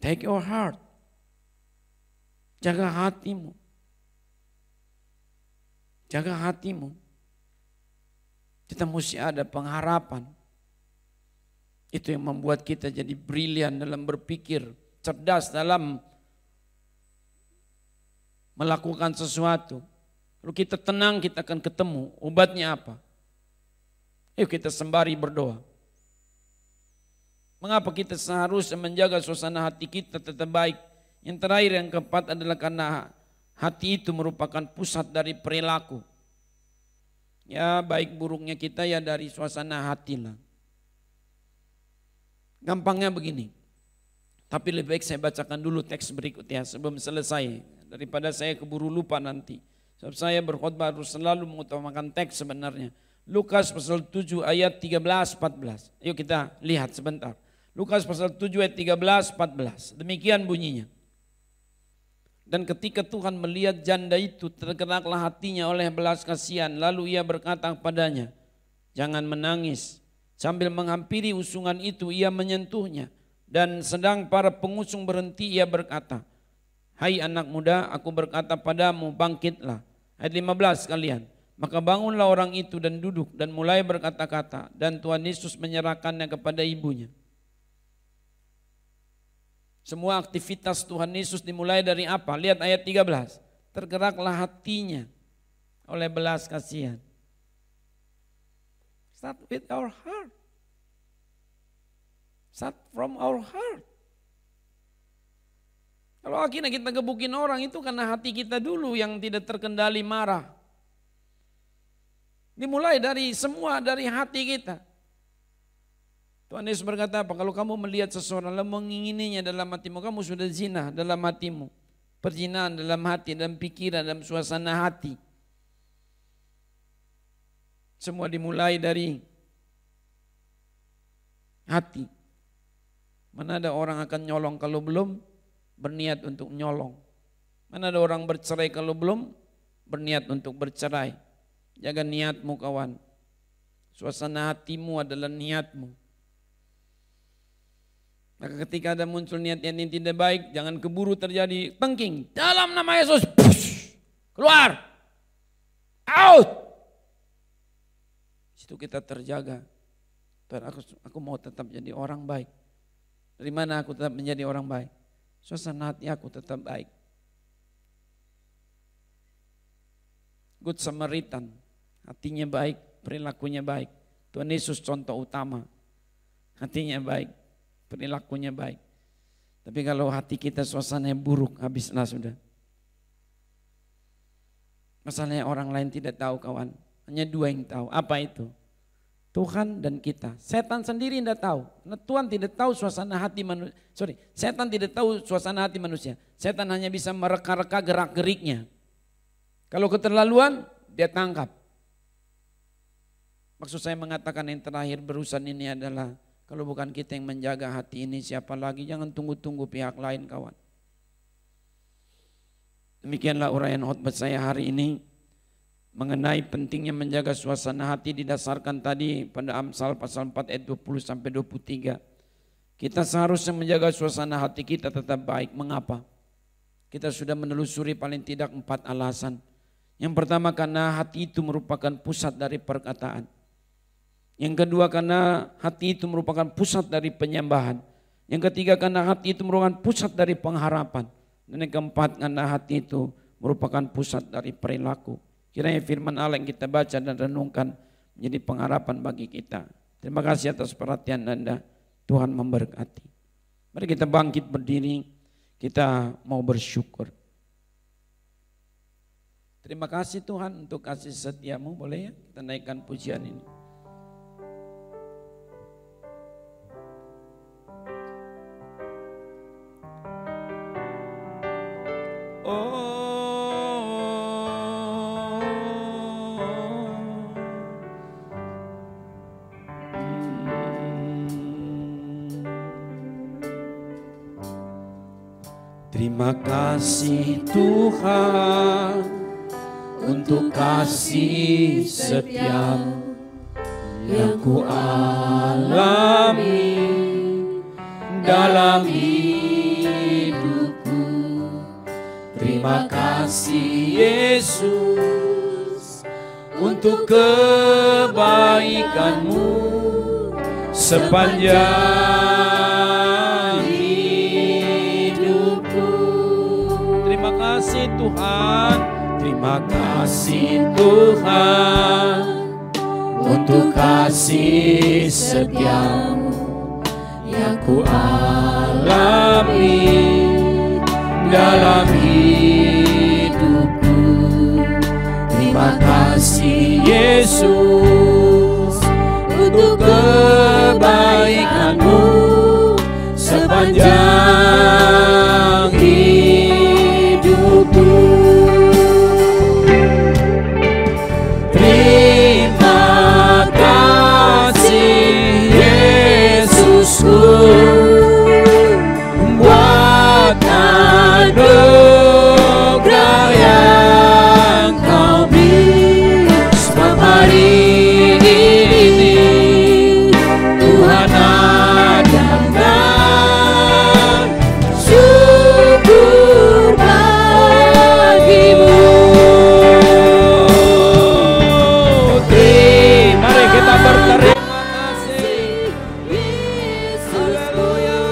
Take your heart. Jaga hatimu. Jaga hatimu. Kita mesti ada pengharapan. Itu yang membuat kita jadi brilian dalam berpikir, cerdas dalam melakukan sesuatu. Kalau kita tenang, kita akan ketemu obatnya apa. Yuk kita sembari berdoa. Mengapa kita seharusnya menjaga suasana hati kita tetap baik? Yang terakhir, yang keempat adalah karena hati itu merupakan pusat dari perilaku. Ya, baik buruknya kita ya dari suasana hati lah. Gampangnya begini. Tapi lebih baik saya bacakan dulu teks berikutnya sebelum selesai. Daripada saya keburu lupa nanti. Sebab saya berkhotbah harus selalu mengutamakan teks sebenarnya. Lukas pasal 7 ayat 13-14. Yuk kita lihat sebentar. Lukas pasal 7 ayat 13-14. Demikian bunyinya. Dan ketika Tuhan melihat janda itu, tergeraklah hatinya oleh belas kasihan. Lalu ia berkata kepadanya, jangan menangis. Sambil menghampiri usungan itu, ia menyentuhnya. Dan sedang para pengusung berhenti, ia berkata, hai anak muda, aku berkata padamu, bangkitlah. Ayat 15 kalian. Maka bangunlah orang itu dan duduk dan mulai berkata-kata. Dan Tuhan Yesus menyerahkannya kepada ibunya. Semua aktivitas Tuhan Yesus dimulai dari apa? Lihat ayat 13. Tergeraklah hatinya oleh belas kasihan. Start with our heart. Start from our heart. Kalau akhirnya kita gebukin orang itu karena hati kita dulu yang tidak terkendali marah. Dimulai dari semua dari hati kita. Tuhan Yesus berkata apa? Kalau kamu melihat seseorang lalu mengingininya dalam hatimu, kamu sudah zina dalam hatimu. Perzinahan dalam hati, dalam pikiran, dalam suasana hati. Semua dimulai dari hati. Mana ada orang akan nyolong kalau belum berniat untuk nyolong. Mana ada orang bercerai kalau belum berniat untuk bercerai. Jaga niatmu kawan. Suasana hatimu adalah niatmu. Maka ketika ada muncul niat yang tidak baik, jangan keburu terjadi tengking. Dalam nama Yesus, push, keluar, out. Situ kita terjaga. Tuhan, aku mau tetap jadi orang baik. Dari mana aku tetap menjadi orang baik? Suasana hati aku tetap baik. Good Samaritan, hatinya baik, perilakunya baik. Tuhan Yesus contoh utama, hatinya baik, perilakunya baik. Tapi kalau hati kita suasananya buruk, habislah sudah. Masalahnya orang lain tidak tahu kawan, hanya dua yang tahu. Apa itu? Tuhan dan kita. Setan sendiri tidak tahu. Nah, Tuhan tidak tahu suasana hati manusia. Setan tidak tahu suasana hati manusia. Setan hanya bisa mereka-reka gerak-geriknya. Kalau keterlaluan, dia tangkap. Maksud saya mengatakan yang terakhir berurusan ini adalah kalau bukan kita yang menjaga hati ini, siapa lagi? Jangan tunggu-tunggu pihak lain kawan. Demikianlah uraian khotbah saya hari ini. Mengenai pentingnya menjaga suasana hati didasarkan tadi pada Amsal pasal 4 ayat 20 sampai 23. Kita seharusnya menjaga suasana hati kita tetap baik. Mengapa? Kita sudah menelusuri paling tidak 4 alasan. Yang pertama karena hati itu merupakan pusat dari perkataan. Yang kedua karena hati itu merupakan pusat dari penyembahan. Yang ketiga karena hati itu merupakan pusat dari pengharapan. Dan yang keempat karena hati itu merupakan pusat dari perilaku. Kiranya firman Allah yang kita baca dan renungkan menjadi pengharapan bagi kita. Terima kasih atas perhatian Anda. Tuhan memberkati. Mari kita bangkit berdiri. Kita mau bersyukur. Terima kasih Tuhan untuk kasih setiamu. Boleh ya kita naikkan pujian ini. Terima kasih Tuhan untuk kasih setiamu yang ku alami dalam hidupku. Terima kasih Yesus untuk kebaikan-Mu sepanjang hidupku. Terima kasih Tuhan, terima kasih Tuhan untuk kasih setia-Mu yang ku alami dalam hidupku. Terima kasih Yesus untuk kebaikan-Mu sepanjang hidupku. Terima kasih Yesusku buat anugerah yang Kau beri. Sebab hari ini Tuhan adakan syukur bagi-Mu. Mari kita berterima kasih. Haleluya.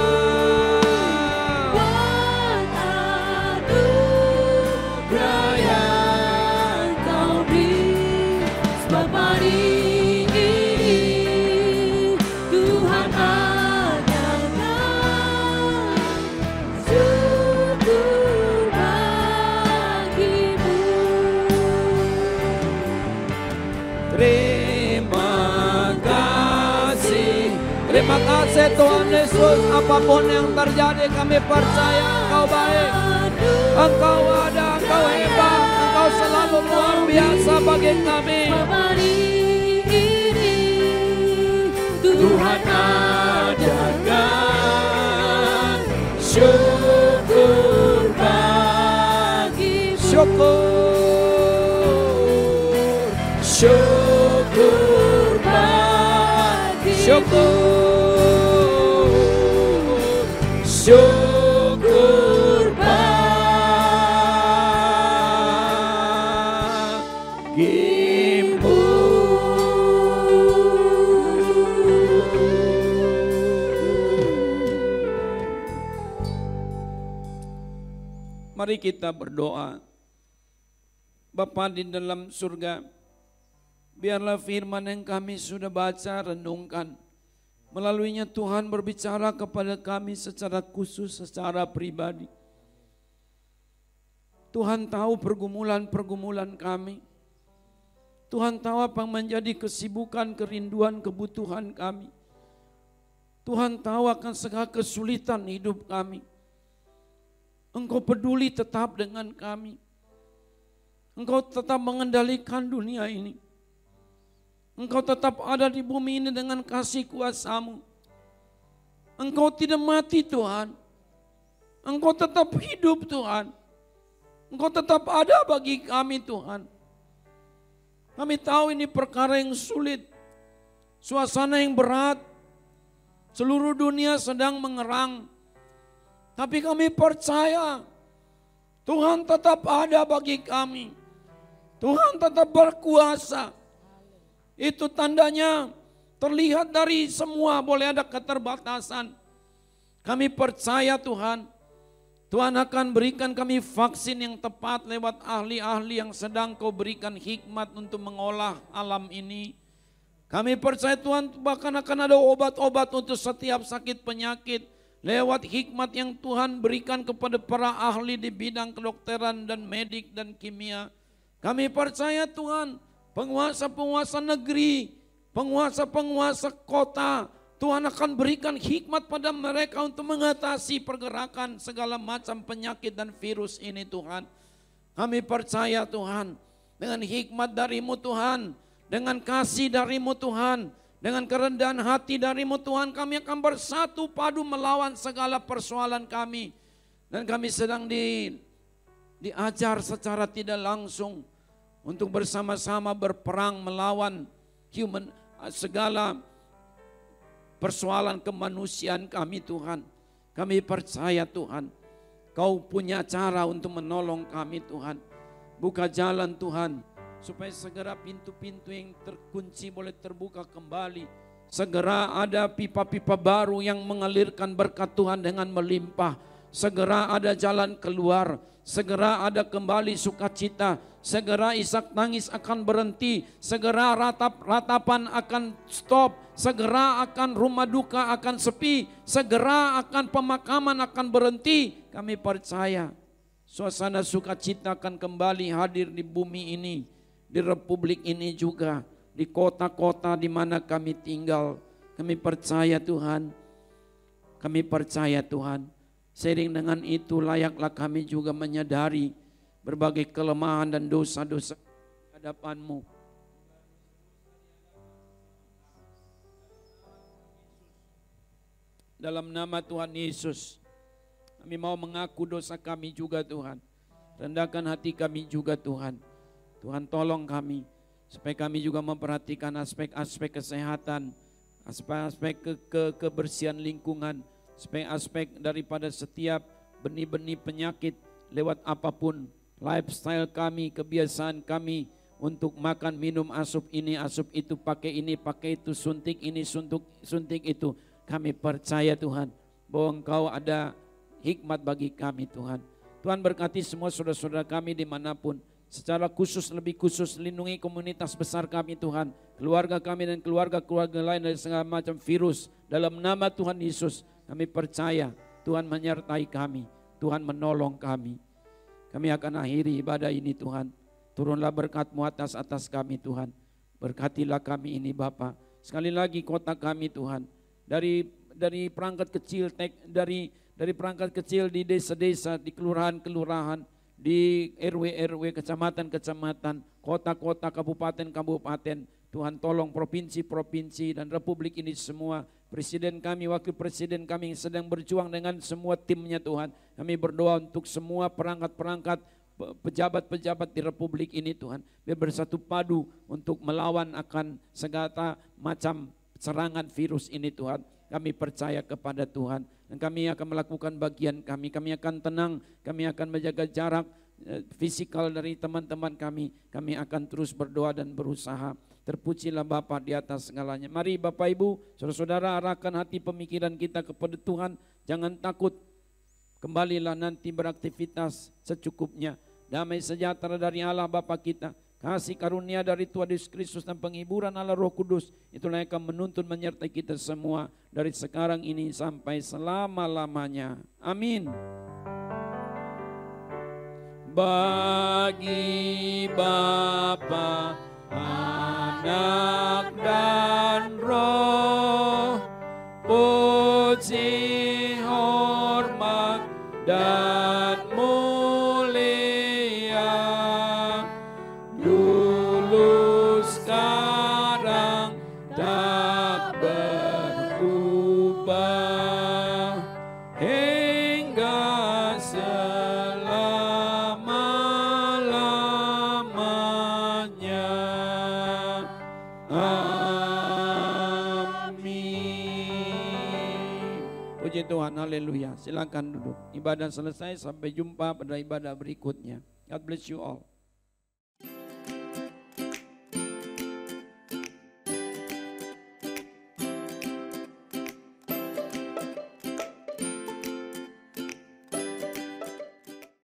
Anugerah yang Kau beri. Sebab hari ini Tuhan adakan syukur bagi-Mu. Terima kasih Tuhan Yesus. Apapun yang terjadi kami percaya Engkau baik, Engkau ada, Engkau hebat, Engkau selalu luar biasa bagi kami. Tuhan adakan syukur bagi-Mu. Syukur bagi-Mu. Syukur bagi-Mu. Mari kita berdoa. Bapa di dalam surga, biarlah firman yang kami sudah baca, renungkan, melaluinya Tuhan berbicara kepada kami secara khusus, secara pribadi. Tuhan tahu pergumulan-pergumulan kami. Tuhan tahu apa yang menjadi kesibukan, kerinduan, kebutuhan kami. Tuhan tahu akan segala kesulitan hidup kami. Engkau peduli tetap dengan kami. Engkau tetap mengendalikan dunia ini. Engkau tetap ada di bumi ini dengan kasih kuasa-Mu. Engkau tidak mati Tuhan. Engkau tetap hidup Tuhan. Engkau tetap ada bagi kami Tuhan. Kami tahu ini perkara yang sulit. Suasana yang berat. Seluruh dunia sedang mengerang. Tapi kami percaya Tuhan tetap ada bagi kami. Tuhan tetap berkuasa. Itu tandanya terlihat dari semua, boleh ada keterbatasan. Kami percaya Tuhan, Tuhan akan berikan kami vaksin yang tepat lewat ahli-ahli yang sedang Kau berikan hikmat untuk mengolah alam ini. Kami percaya Tuhan bahkan akan ada obat-obat untuk setiap sakit penyakit lewat hikmat yang Tuhan berikan kepada para ahli di bidang kedokteran dan medik dan kimia. Kami percaya Tuhan, penguasa-penguasa negeri, penguasa-penguasa kota, Tuhan akan berikan hikmat pada mereka untuk mengatasi pergerakan segala macam penyakit dan virus ini Tuhan. Kami percaya Tuhan, dengan hikmat dari-Mu Tuhan, dengan kasih dari-Mu Tuhan, dengan kerendahan hati dari-Mu Tuhan, kami akan bersatu padu melawan segala persoalan kami. Dan kami sedang diajar secara tidak langsung untuk bersama-sama berperang melawan segala persoalan kemanusiaan kami Tuhan. Kami percaya Tuhan, Kau punya cara untuk menolong kami Tuhan. Buka jalan Tuhan, supaya segera pintu-pintu yang terkunci boleh terbuka kembali. Segera ada pipa-pipa baru yang mengalirkan berkat Tuhan dengan melimpah. Segera ada jalan keluar, segera ada kembali sukacita, segera isak tangis akan berhenti, segera ratapan akan stop, segera akan rumah duka akan sepi, segera akan pemakaman akan berhenti. Kami percaya suasana sukacita akan kembali hadir di bumi ini, di republik ini juga, di kota-kota di mana kami tinggal. Kami percaya Tuhan, kami percaya Tuhan. Seiring dengan itu layaklah kami juga menyadari berbagai kelemahan dan dosa-dosa di hadapan-Mu. Dalam nama Tuhan Yesus, kami mau mengaku dosa kami juga Tuhan. Rendahkan hati kami juga Tuhan. Tuhan tolong kami, supaya kami juga memperhatikan aspek-aspek kesehatan, aspek-aspek kebersihan lingkungan, aspek daripada setiap benih-benih penyakit lewat apapun, lifestyle kami, kebiasaan kami untuk makan, minum, asup ini, asup itu, pakai ini, pakai itu, suntik ini, suntik itu. Kami percaya Tuhan bahwa Engkau ada hikmat bagi kami Tuhan. Tuhan berkati semua saudara-saudara kami dimanapun. Secara khusus, lebih khusus, lindungi komunitas besar kami Tuhan. Keluarga kami dan keluarga-keluarga lain dari segala macam virus. Dalam nama Tuhan Yesus, kami percaya Tuhan menyertai kami. Tuhan menolong kami. Kami akan akhiri ibadah ini Tuhan. Turunlah berkat-Mu atas kami Tuhan. Berkatilah kami ini Bapa. Sekali lagi kota kami Tuhan. Dari perangkat kecil, dari perangkat kecil di desa-desa, di kelurahan-kelurahan, di RW-RW, kecamatan-kecamatan, kota-kota, kabupaten-kabupaten. Tuhan tolong provinsi-provinsi dan republik ini semua. Presiden kami, wakil presiden kami yang sedang berjuang dengan semua timnya Tuhan. Kami berdoa untuk semua perangkat-perangkat, pejabat-pejabat di republik ini Tuhan. Biar bersatu padu untuk melawan akan segala macam serangan virus ini Tuhan. Kami percaya kepada Tuhan dan kami akan melakukan bagian kami. Kami akan tenang, kami akan menjaga jarak fisikal dari teman-teman kami. Kami akan terus berdoa dan berusaha. Terpujilah Bapa di atas segalanya. Mari Bapak Ibu, saudara-saudara, arahkan hati pemikiran kita kepada Tuhan. Jangan takut, kembalilah nanti beraktivitas secukupnya. Damai sejahtera dari Allah Bapa kita, kasih karunia dari Tuhan Yesus Kristus dan penghiburan Allah Roh Kudus, itulah yang akan menuntun menyertai kita semua dari sekarang ini sampai selama-lamanya. Amin. Bagi Bapa, Anak dan Roh, puji, hormat dan mulia, dulu sekarang tak berubah, hingga selama-lamanya. Amin. Puji Tuhan, haleluya. Silakan duduk. Ibadah selesai, sampai jumpa pada ibadah berikutnya. God bless you all.